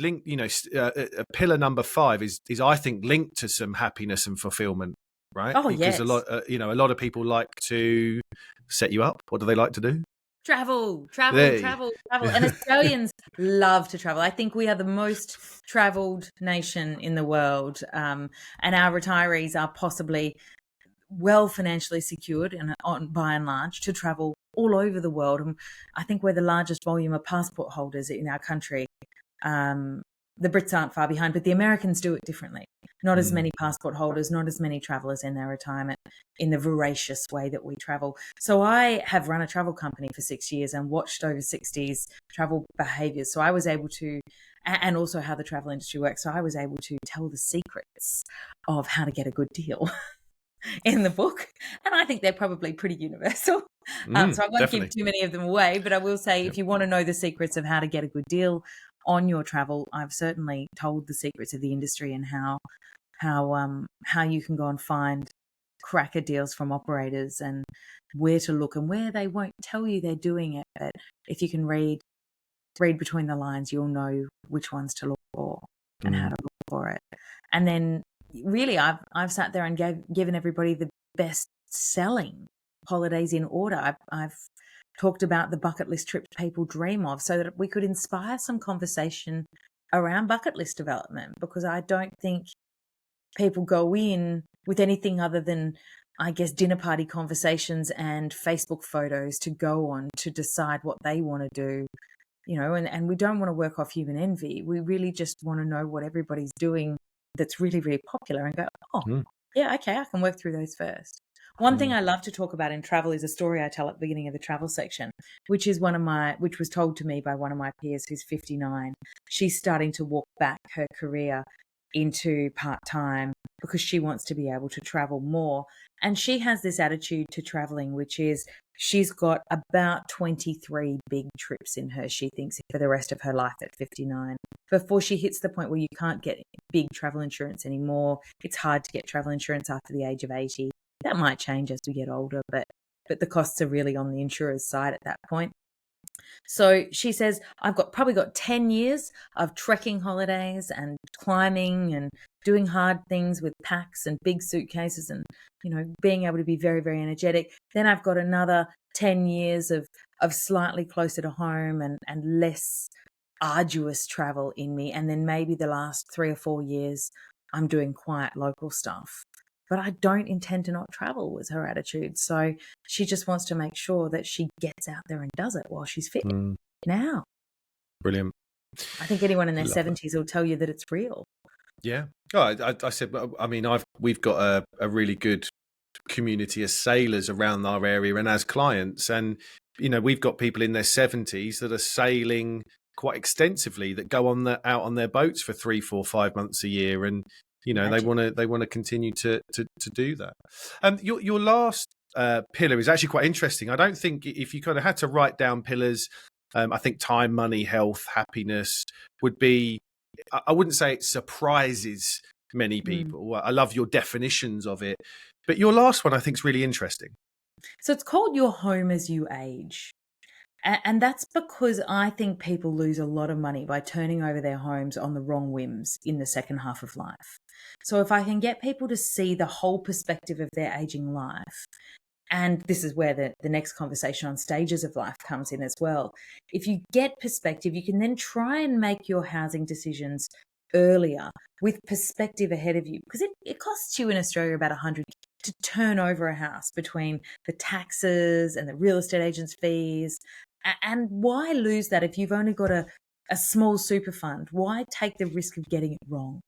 pillar number 5 is I think linked to some happiness and fulfillment, right? Oh, because yes. a lot of people like to set you up. What do they like to do? Travel. And Australians love to travel. I think we are the most traveled nation in the world. And our retirees are possibly well financially secured and by and large to travel all over the world. And I think we're the largest volume of passport holders in our country. The Brits aren't far behind, but the Americans do it differently. Not as many passport holders, not as many travellers in their retirement in the voracious way that we travel. So I have run a travel company for 6 years and watched over 60s travel behaviours. So I was able to, and also how the travel industry works, so I was able to tell the secrets of how to get a good deal in the book. And I think they're probably pretty universal. So I won't give too many of them away, but I will say if you want to know the secrets of how to get a good deal on your travel, I've certainly told the secrets of the industry and how you can go and find cracker deals from operators and where to look and where they won't tell you they're doing it. But if you can read between the lines, you'll know which ones to look for and how to look for it. And then really I've sat there and given everybody the best selling holidays in order. I've talked about the bucket list trips people dream of so that we could inspire some conversation around bucket list development, because I don't think people go in with anything other than I guess, dinner party conversations and Facebook photos to go on to decide what they want to do, and we don't want to work off human envy. We really just want to know what everybody's doing that's really, really popular and go, oh, Mm. yeah, okay, I can work through those first. One thing Mm. I love to talk about in travel is a story I tell at the beginning of the travel section, which was told to me by one of my peers who's 59. She's starting to walk back her career into part-time because she wants to be able to travel more. And she has this attitude to traveling, which is she's got about 23 big trips in her, she thinks, for the rest of her life at 59, before she hits the point where you can't get big travel insurance anymore. It's hard to get travel insurance after the age of 80. That might change as we get older, but the costs are really on the insurer's side at that point. So she says, I've probably got 10 years of trekking holidays and climbing and doing hard things with packs and big suitcases and, being able to be very, very energetic. Then I've got another 10 years of slightly closer to home and less arduous travel in me. And then maybe the last 3 or 4 years, I'm doing quiet local stuff. But I don't intend to not travel, was her attitude. So she just wants to make sure that she gets out there and does it while she's fit now. Brilliant. I think anyone in their Love 70s will tell you that it's real. Yeah. Oh, I said, I mean, we've got a really good community of sailors around our area and as clients. And, we've got people in their 70s that are sailing quite extensively, that go out on their boats for 3, 4, 5 months a year. And, they want to continue to do that. Your last pillar is actually quite interesting. I don't think, if you kind of had to write down pillars, I think time, money, health, happiness would be, I wouldn't say it surprises many people. I love your definitions of it. But your last one I think is really interesting. So it's called Your Home as You Age. And that's because I think people lose a lot of money by turning over their homes on the wrong whims in the second half of life. So if I can get people to see the whole perspective of their aging life, and this is where the next conversation on stages of life comes in as well. If you get perspective, you can then try and make your housing decisions earlier with perspective ahead of you, because it costs you in Australia about 100 to turn over a house between the taxes and the real estate agent's fees. And why lose that if you've only got a small super fund? Why take the risk of getting it wrong?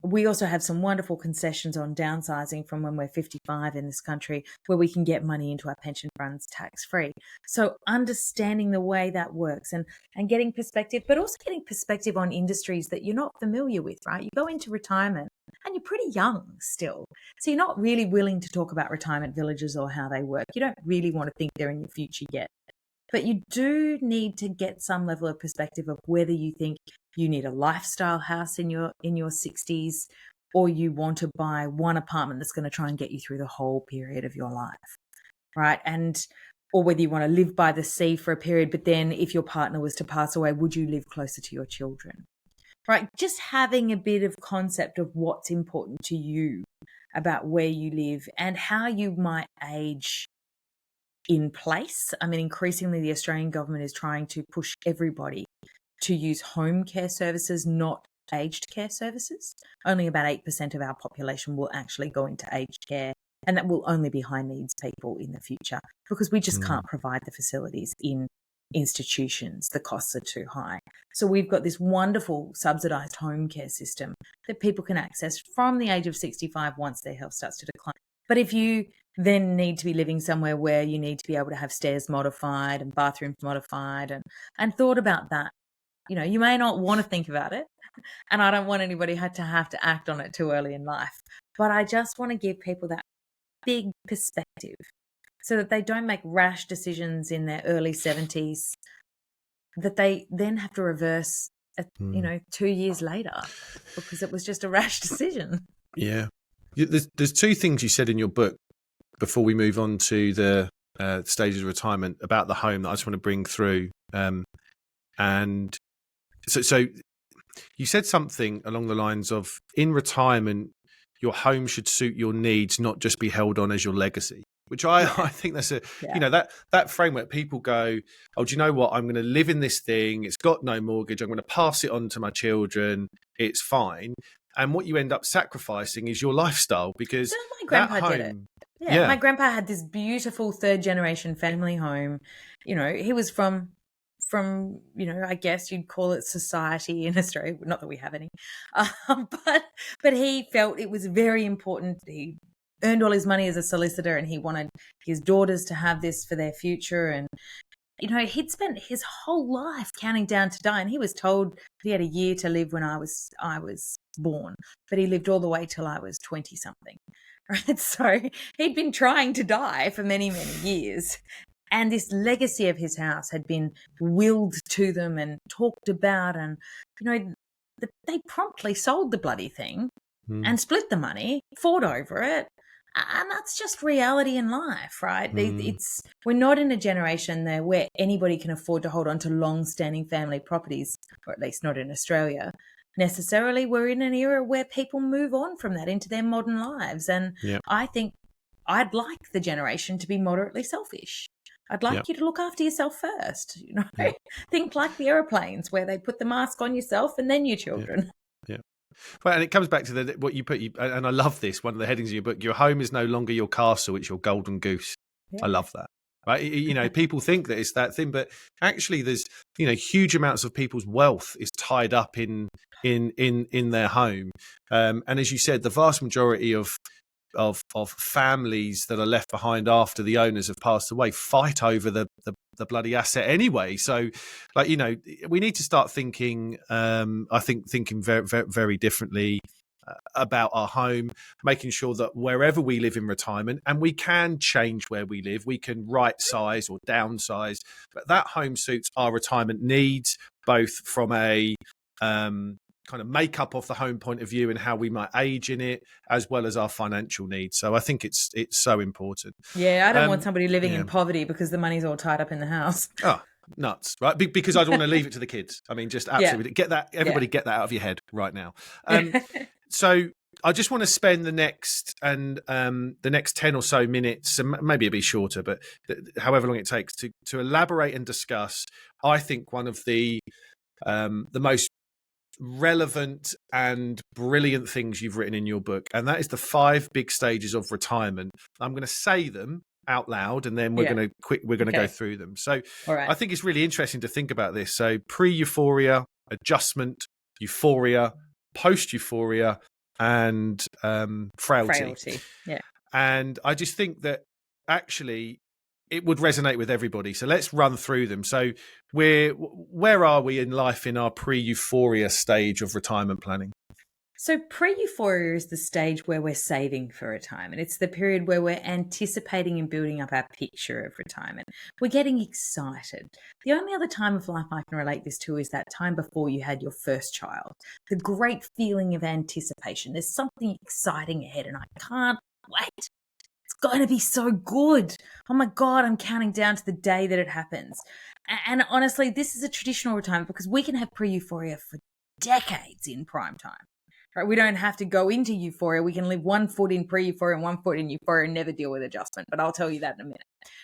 We also have some wonderful concessions on downsizing from when we're 55 in this country, where we can get money into our pension funds tax-free. So understanding the way that works and getting perspective, but also getting perspective on industries that you're not familiar with, right? You go into retirement and you're pretty young still. So you're not really willing to talk about retirement villages or how they work. You don't really want to think they're in your future yet. But you do need to get some level of perspective of whether you think you need a lifestyle house in your 60s, or you want to buy one apartment that's going to try and get you through the whole period of your life, right? Or whether you want to live by the sea for a period, but then if your partner was to pass away, would you live closer to your children, right? Just having a bit of concept of what's important to you about where you live and how you might age in place. I mean, increasingly, the Australian government is trying to push everybody to use home care services, not aged care services. Only about 8% of our population will actually go into aged care, and that will only be high needs people in the future, because we just can't provide the facilities in institutions. The costs are too high. So we've got this wonderful subsidised home care system that people can access from the age of 65 once their health starts to decline. But if you then need to be living somewhere where you need to be able to have stairs modified and bathrooms modified and thought about that, you may not want to think about it. And I don't want anybody to have to act on it too early in life. But I just want to give people that big perspective so that they don't make rash decisions in their early 70s that they then have to reverse, 2 years later, because it was just a rash decision. Yeah. There's two things you said in your book before we move on to the stages of retirement about the home that I just want to bring through. And so you said something along the lines of, in retirement, your home should suit your needs, not just be held on as your legacy, which I think that's that framework. People go, oh, do you know what? I'm going to live in this thing. It's got no mortgage. I'm going to pass it on to my children. It's fine. and what you end up sacrificing is your lifestyle, because So my that grandpa did it. home, Yeah, my grandpa had this beautiful third generation family home. You know, he was from I guess you'd call it society in Australia. Not that we have any, but he felt it was very important. He earned all his money as a solicitor, and he wanted his daughters to have this for their future. And he'd spent his whole life counting down to die, and he was told he had a year to live when I was born, but he lived all the way till I was 20 something. Right, so he'd been trying to die for many, many years. And this legacy of his house had been willed to them and talked about. And, they promptly sold the bloody thing and split the money, fought over it. And that's just reality in life, right? We're not in a generation there where anybody can afford to hold on to long-standing family properties, or at least not in Australia. Necessarily, we're in an era where people move on from that into their modern lives. And I think I'd like the generation to be moderately selfish. I'd like you to look after yourself first. Think like the aeroplanes, where they put the mask on yourself and then your children. Yeah. Well, and it comes back to what you put, and I love this, one of the headings of your book: your home is no longer your castle, it's your golden goose. I love that. Right? People think that it's that thing, but actually there's, huge amounts of people's wealth is tied up in their home. And as you said, the vast majority of families that are left behind after the owners have passed away fight over the bloody asset anyway. So, we need to start thinking, I think, thinking very, very, very differently about our home, making sure that wherever we live in retirement, and we can change where we live, we can right size or downsize, but that home suits our retirement needs, both from a kind of makeup of the home point of view and how we might age in it, as well as our financial needs. So I think it's so important. Yeah, I don't want somebody living in poverty because the money's all tied up in the house. Oh, nuts, right? Because I don't want to leave it to the kids. I mean, just absolutely get that. Everybody get that out of your head right now. So I just want to spend the next 10 or so minutes, and maybe it'll be shorter, but however long it takes to elaborate and discuss, I think, one of the most relevant and brilliant things you've written in your book, and that is the 5 big stages of retirement. I'm going to say them out loud, and then we're going to go through them. So I think it's really interesting to think about this. So pre-euphoria, adjustment, euphoria, post-euphoria, and frailty. Yeah. And I just think that actually it would resonate with everybody. So let's run through them. So where are we in life in our pre-euphoria stage of retirement planning? So pre-euphoria is the stage where we're saving for retirement. It's the period where we're anticipating and building up our picture of retirement. We're getting excited. The only other time of life I can relate this to is that time before you had your first child. The great feeling of anticipation. There's something exciting ahead and I can't wait. It's going to be so good. Oh my God, I'm counting down to the day that it happens. And honestly, this is a traditional retirement because we can have pre-euphoria for decades in prime time. Right? We don't have to go into euphoria. We can live 1 foot in pre-euphoria and 1 foot in euphoria and never deal with adjustment. But I'll tell you that in a minute.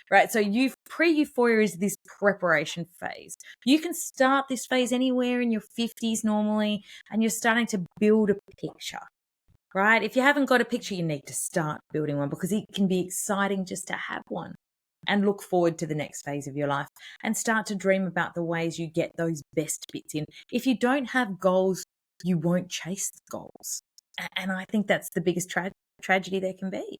Right? So pre-euphoria is this preparation phase. You can start this phase anywhere in your 50s normally, and you're starting to build a picture. Right? If you haven't got a picture, you need to start building one because it can be exciting just to have one and look forward to the next phase of your life and start to dream about the ways you get those best bits in. If you don't have goals, you won't chase the goals. And I think that's the biggest tragedy there can be.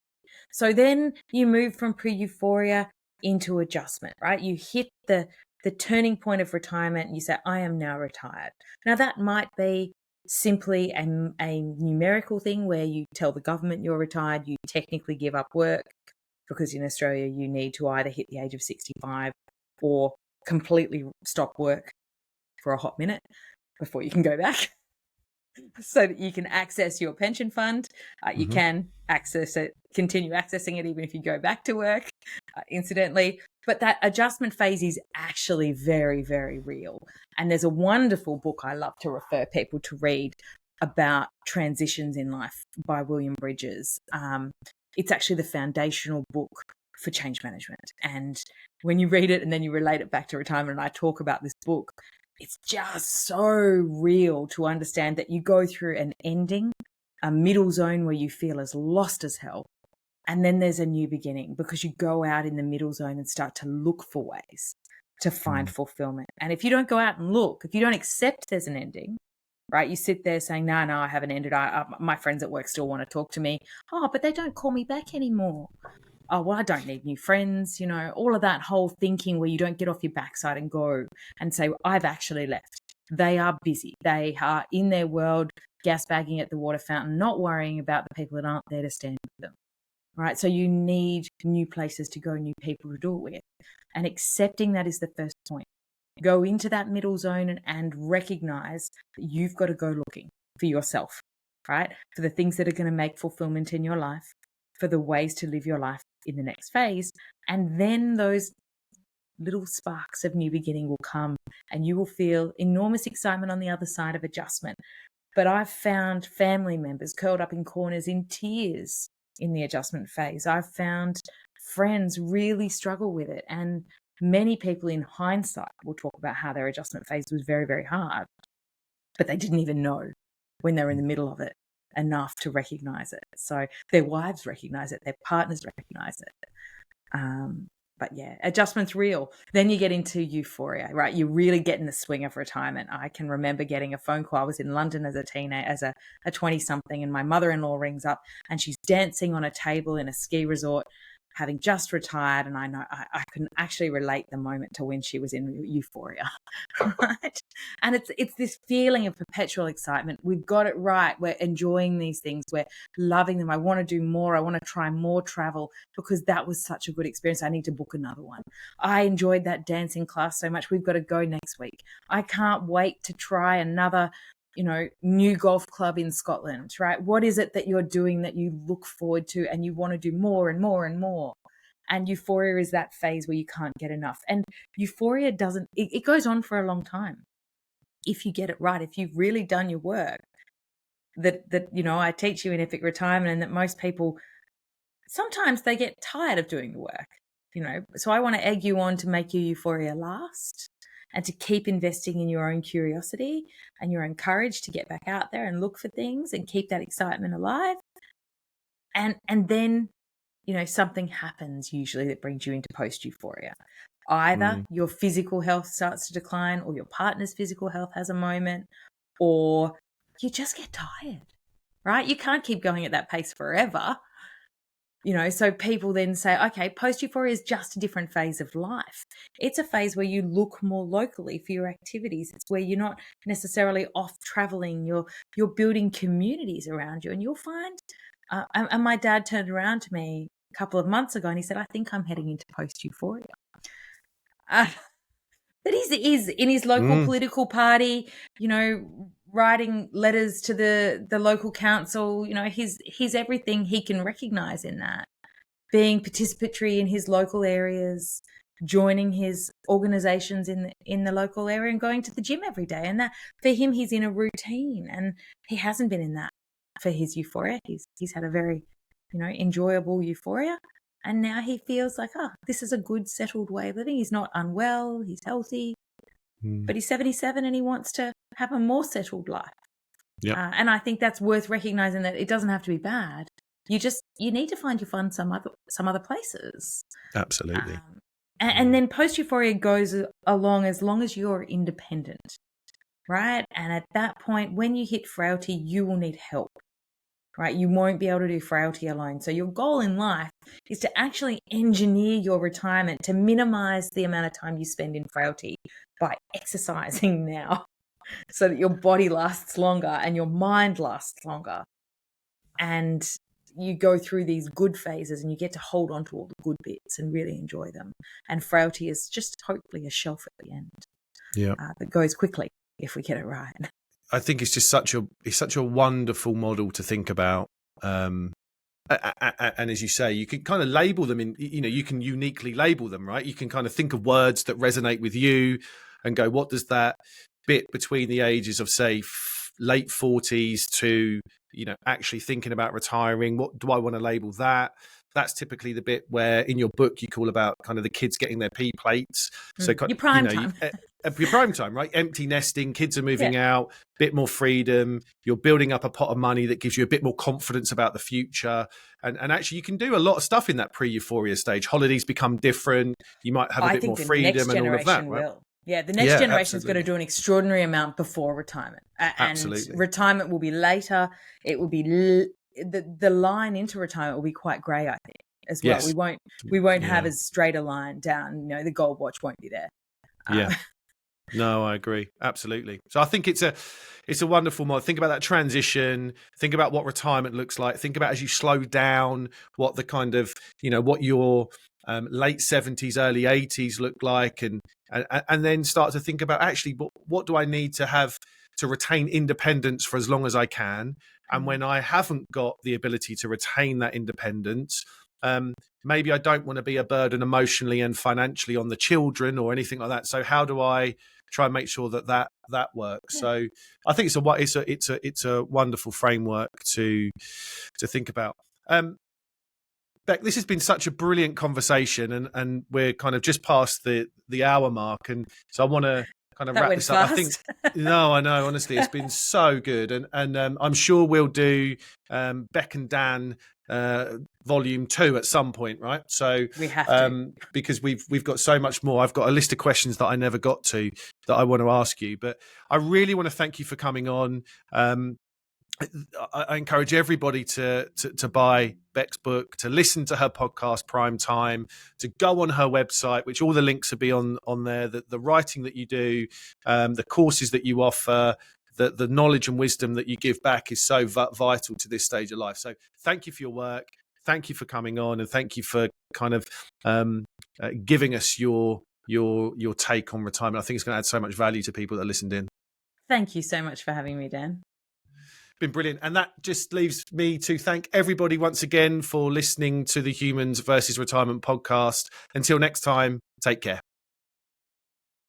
So then you move from pre-euphoria into adjustment, right? You hit the turning point of retirement and you say, I am now retired. Now that might be simply a numerical thing where you tell the government you're retired, you technically give up work because in Australia you need to either hit the age of 65 or completely stop work for a hot minute before you can go back. So that you can access your pension fund. You can access it, continue accessing it even if you go back to work, incidentally. But that adjustment phase is actually very, very real. And there's a wonderful book I love to refer people to read about transitions in life by William Bridges. It's actually the foundational book for change management. And when you read it and then you relate it back to retirement, and I talk about this book, it's just so real to understand that you go through an ending, a middle zone where you feel as lost as hell. And then there's a new beginning because you go out in the middle zone and start to look for ways to find fulfillment. And if you don't go out and look, if you don't accept there's an ending, right? You sit there saying, no, I haven't ended. My friends at work still want to talk to me. Oh, but they don't call me back anymore. Oh, well, I don't need new friends. You know, all of that whole thinking where you don't get off your backside and go and say, I've actually left. They are busy. They are in their world, gas bagging at the water fountain, not worrying about the people that aren't there to stand with them. Right. So you need new places to go, new people to do it with. And accepting that is the first point. Go into that middle zone and recognize that you've got to go looking for yourself, right? For the things that are going to make fulfillment in your life, for the ways to live your life in the next phase. And then those little sparks of new beginning will come and you will feel enormous excitement on the other side of adjustment. But I've found family members curled up in corners in tears in the adjustment phase. I've found friends really struggle with it. And many people in hindsight will talk about how their adjustment phase was very, very hard, but they didn't even know when they were in the middle of it enough to recognize it. So their wives recognize it, their partners recognize it. But yeah, adjustment's real. Then you get into euphoria, right? You really get in the swing of retirement. I can remember getting a phone call. I was in London as a teenager, as a 20-something, and my mother-in-law rings up and she's dancing on a table in a ski resort, having just retired. And I know I can actually relate the moment to when she was in euphoria, right? And it's this feeling of perpetual excitement. We've got it right. We're enjoying these things. We're loving them. I want to do more. I want to try more travel because that was such a good experience. I need to book another one. I enjoyed that dancing class so much. We've got to go next week. I can't wait to try another new golf club in Scotland, right? What is it that you're doing that you look forward to and you want to do more and more and more? And euphoria is that phase where you can't get enough. And euphoria it goes on for a long time. If you get it right, if you've really done your work, that I teach you in Epic Retirement, and that most people, sometimes they get tired of doing the work, So I want to egg you on to make your euphoria last, and to keep investing in your own curiosity and your own courage to get back out there and look for things and keep that excitement alive. And then, something happens usually that brings you into post-euphoria. Either your physical health starts to decline, or your partner's physical health has a moment, or you just get tired, right? You can't keep going at that pace forever. So people then say, okay, post-euphoria is just a different phase of life. It's a phase where you look more locally for your activities. It's where you're not necessarily off traveling. You're building communities around you. And you'll find, and my dad turned around to me a couple of months ago and he said, I think I'm heading into post-euphoria. That is in his local political party, writing letters to the local council, he's everything he can recognize in that. Being participatory in his local areas, joining his organizations in the local area, and going to the gym every day. And that, for him, he's in a routine, and he hasn't been in that for his euphoria. He's had a very, enjoyable euphoria. And now he feels like, this is a good, settled way of living. He's not unwell. He's healthy. But he's 77 and he wants to have a more settled life. Yeah. And I think that's worth recognizing, that it doesn't have to be bad. You need to find your fun some other places. Absolutely. And then post-euphoria goes along as long as you're independent, right? And at that point, when you hit frailty, you will need help. Right? You won't be able to do frailty alone. So your goal in life is to actually engineer your retirement to minimize the amount of time you spend in frailty by exercising now, so that your body lasts longer and your mind lasts longer. And you go through these good phases and you get to hold on to all the good bits and really enjoy them. And frailty is just hopefully a shelf at the end. Yeah. That goes quickly if we get it right. I think it's just such a wonderful model to think about. And as you say, you can kind of label them you can uniquely label them, right? You can kind of think of words that resonate with you and go, what does that bit between the ages of, say, late 40s to, actually thinking about retiring, what do I want to label that? That's typically the bit where in your book you call about kind of the kids getting their P plates. So your prime time. your prime time, right? Empty nesting, kids are moving Yeah. out, bit more freedom. You're building up a pot of money that gives you a bit more confidence about the future. And actually, you can do a lot of stuff in that pre-euphoria stage. Holidays become different. You might have a I bit think more the next freedom and all of that, generation right? will. Yeah, the next Yeah, generation is going to absolutely. do an extraordinary amount before retirement, and Absolutely. retirement will be later. It will be the line into retirement will be quite grey, I think, as well. Yes. We won't have Yeah. as straight a line down. The gold watch won't be there. Yeah. No, I agree. Absolutely. So I think it's a wonderful model. Think about that transition. Think about what retirement looks like. Think about as you slow down, what the kind of, what your late 70s, early 80s look like, and then start to think about actually what do I need to have to retain independence for as long as I can. And when I haven't got the ability to retain that independence, maybe I don't want to be a burden emotionally and financially on the children or anything like that. So how do I try and make sure that works? Yeah. So I think it's a wonderful framework to think about. Bec, this has been such a brilliant conversation, and we're kind of just past the hour mark, and so I want to kind of That wrap went this up. I think fast. no, I know. Honestly, it's been so good, and I'm sure we'll do Bec and Dan volume 2 at some point, right? So We have to. because we've got so much more. I've got a list of questions that I never got to that I want to ask you, but I really want to thank you for coming on. I encourage everybody to buy Bec's book, to listen to her podcast Prime Time, to go on her website, which all the links will be on there. The writing that you do, the courses that you offer, the knowledge and wisdom that you give back is so vital to this stage of life. So thank you for your work. Thank you for coming on, and thank you for kind of giving us your take on retirement. I think it's going to add so much value to people that listened in. Thank you so much for having me, Dan. Been brilliant. And that just leaves me to thank everybody once again for listening to the Humans versus Retirement podcast. Until next time, take care.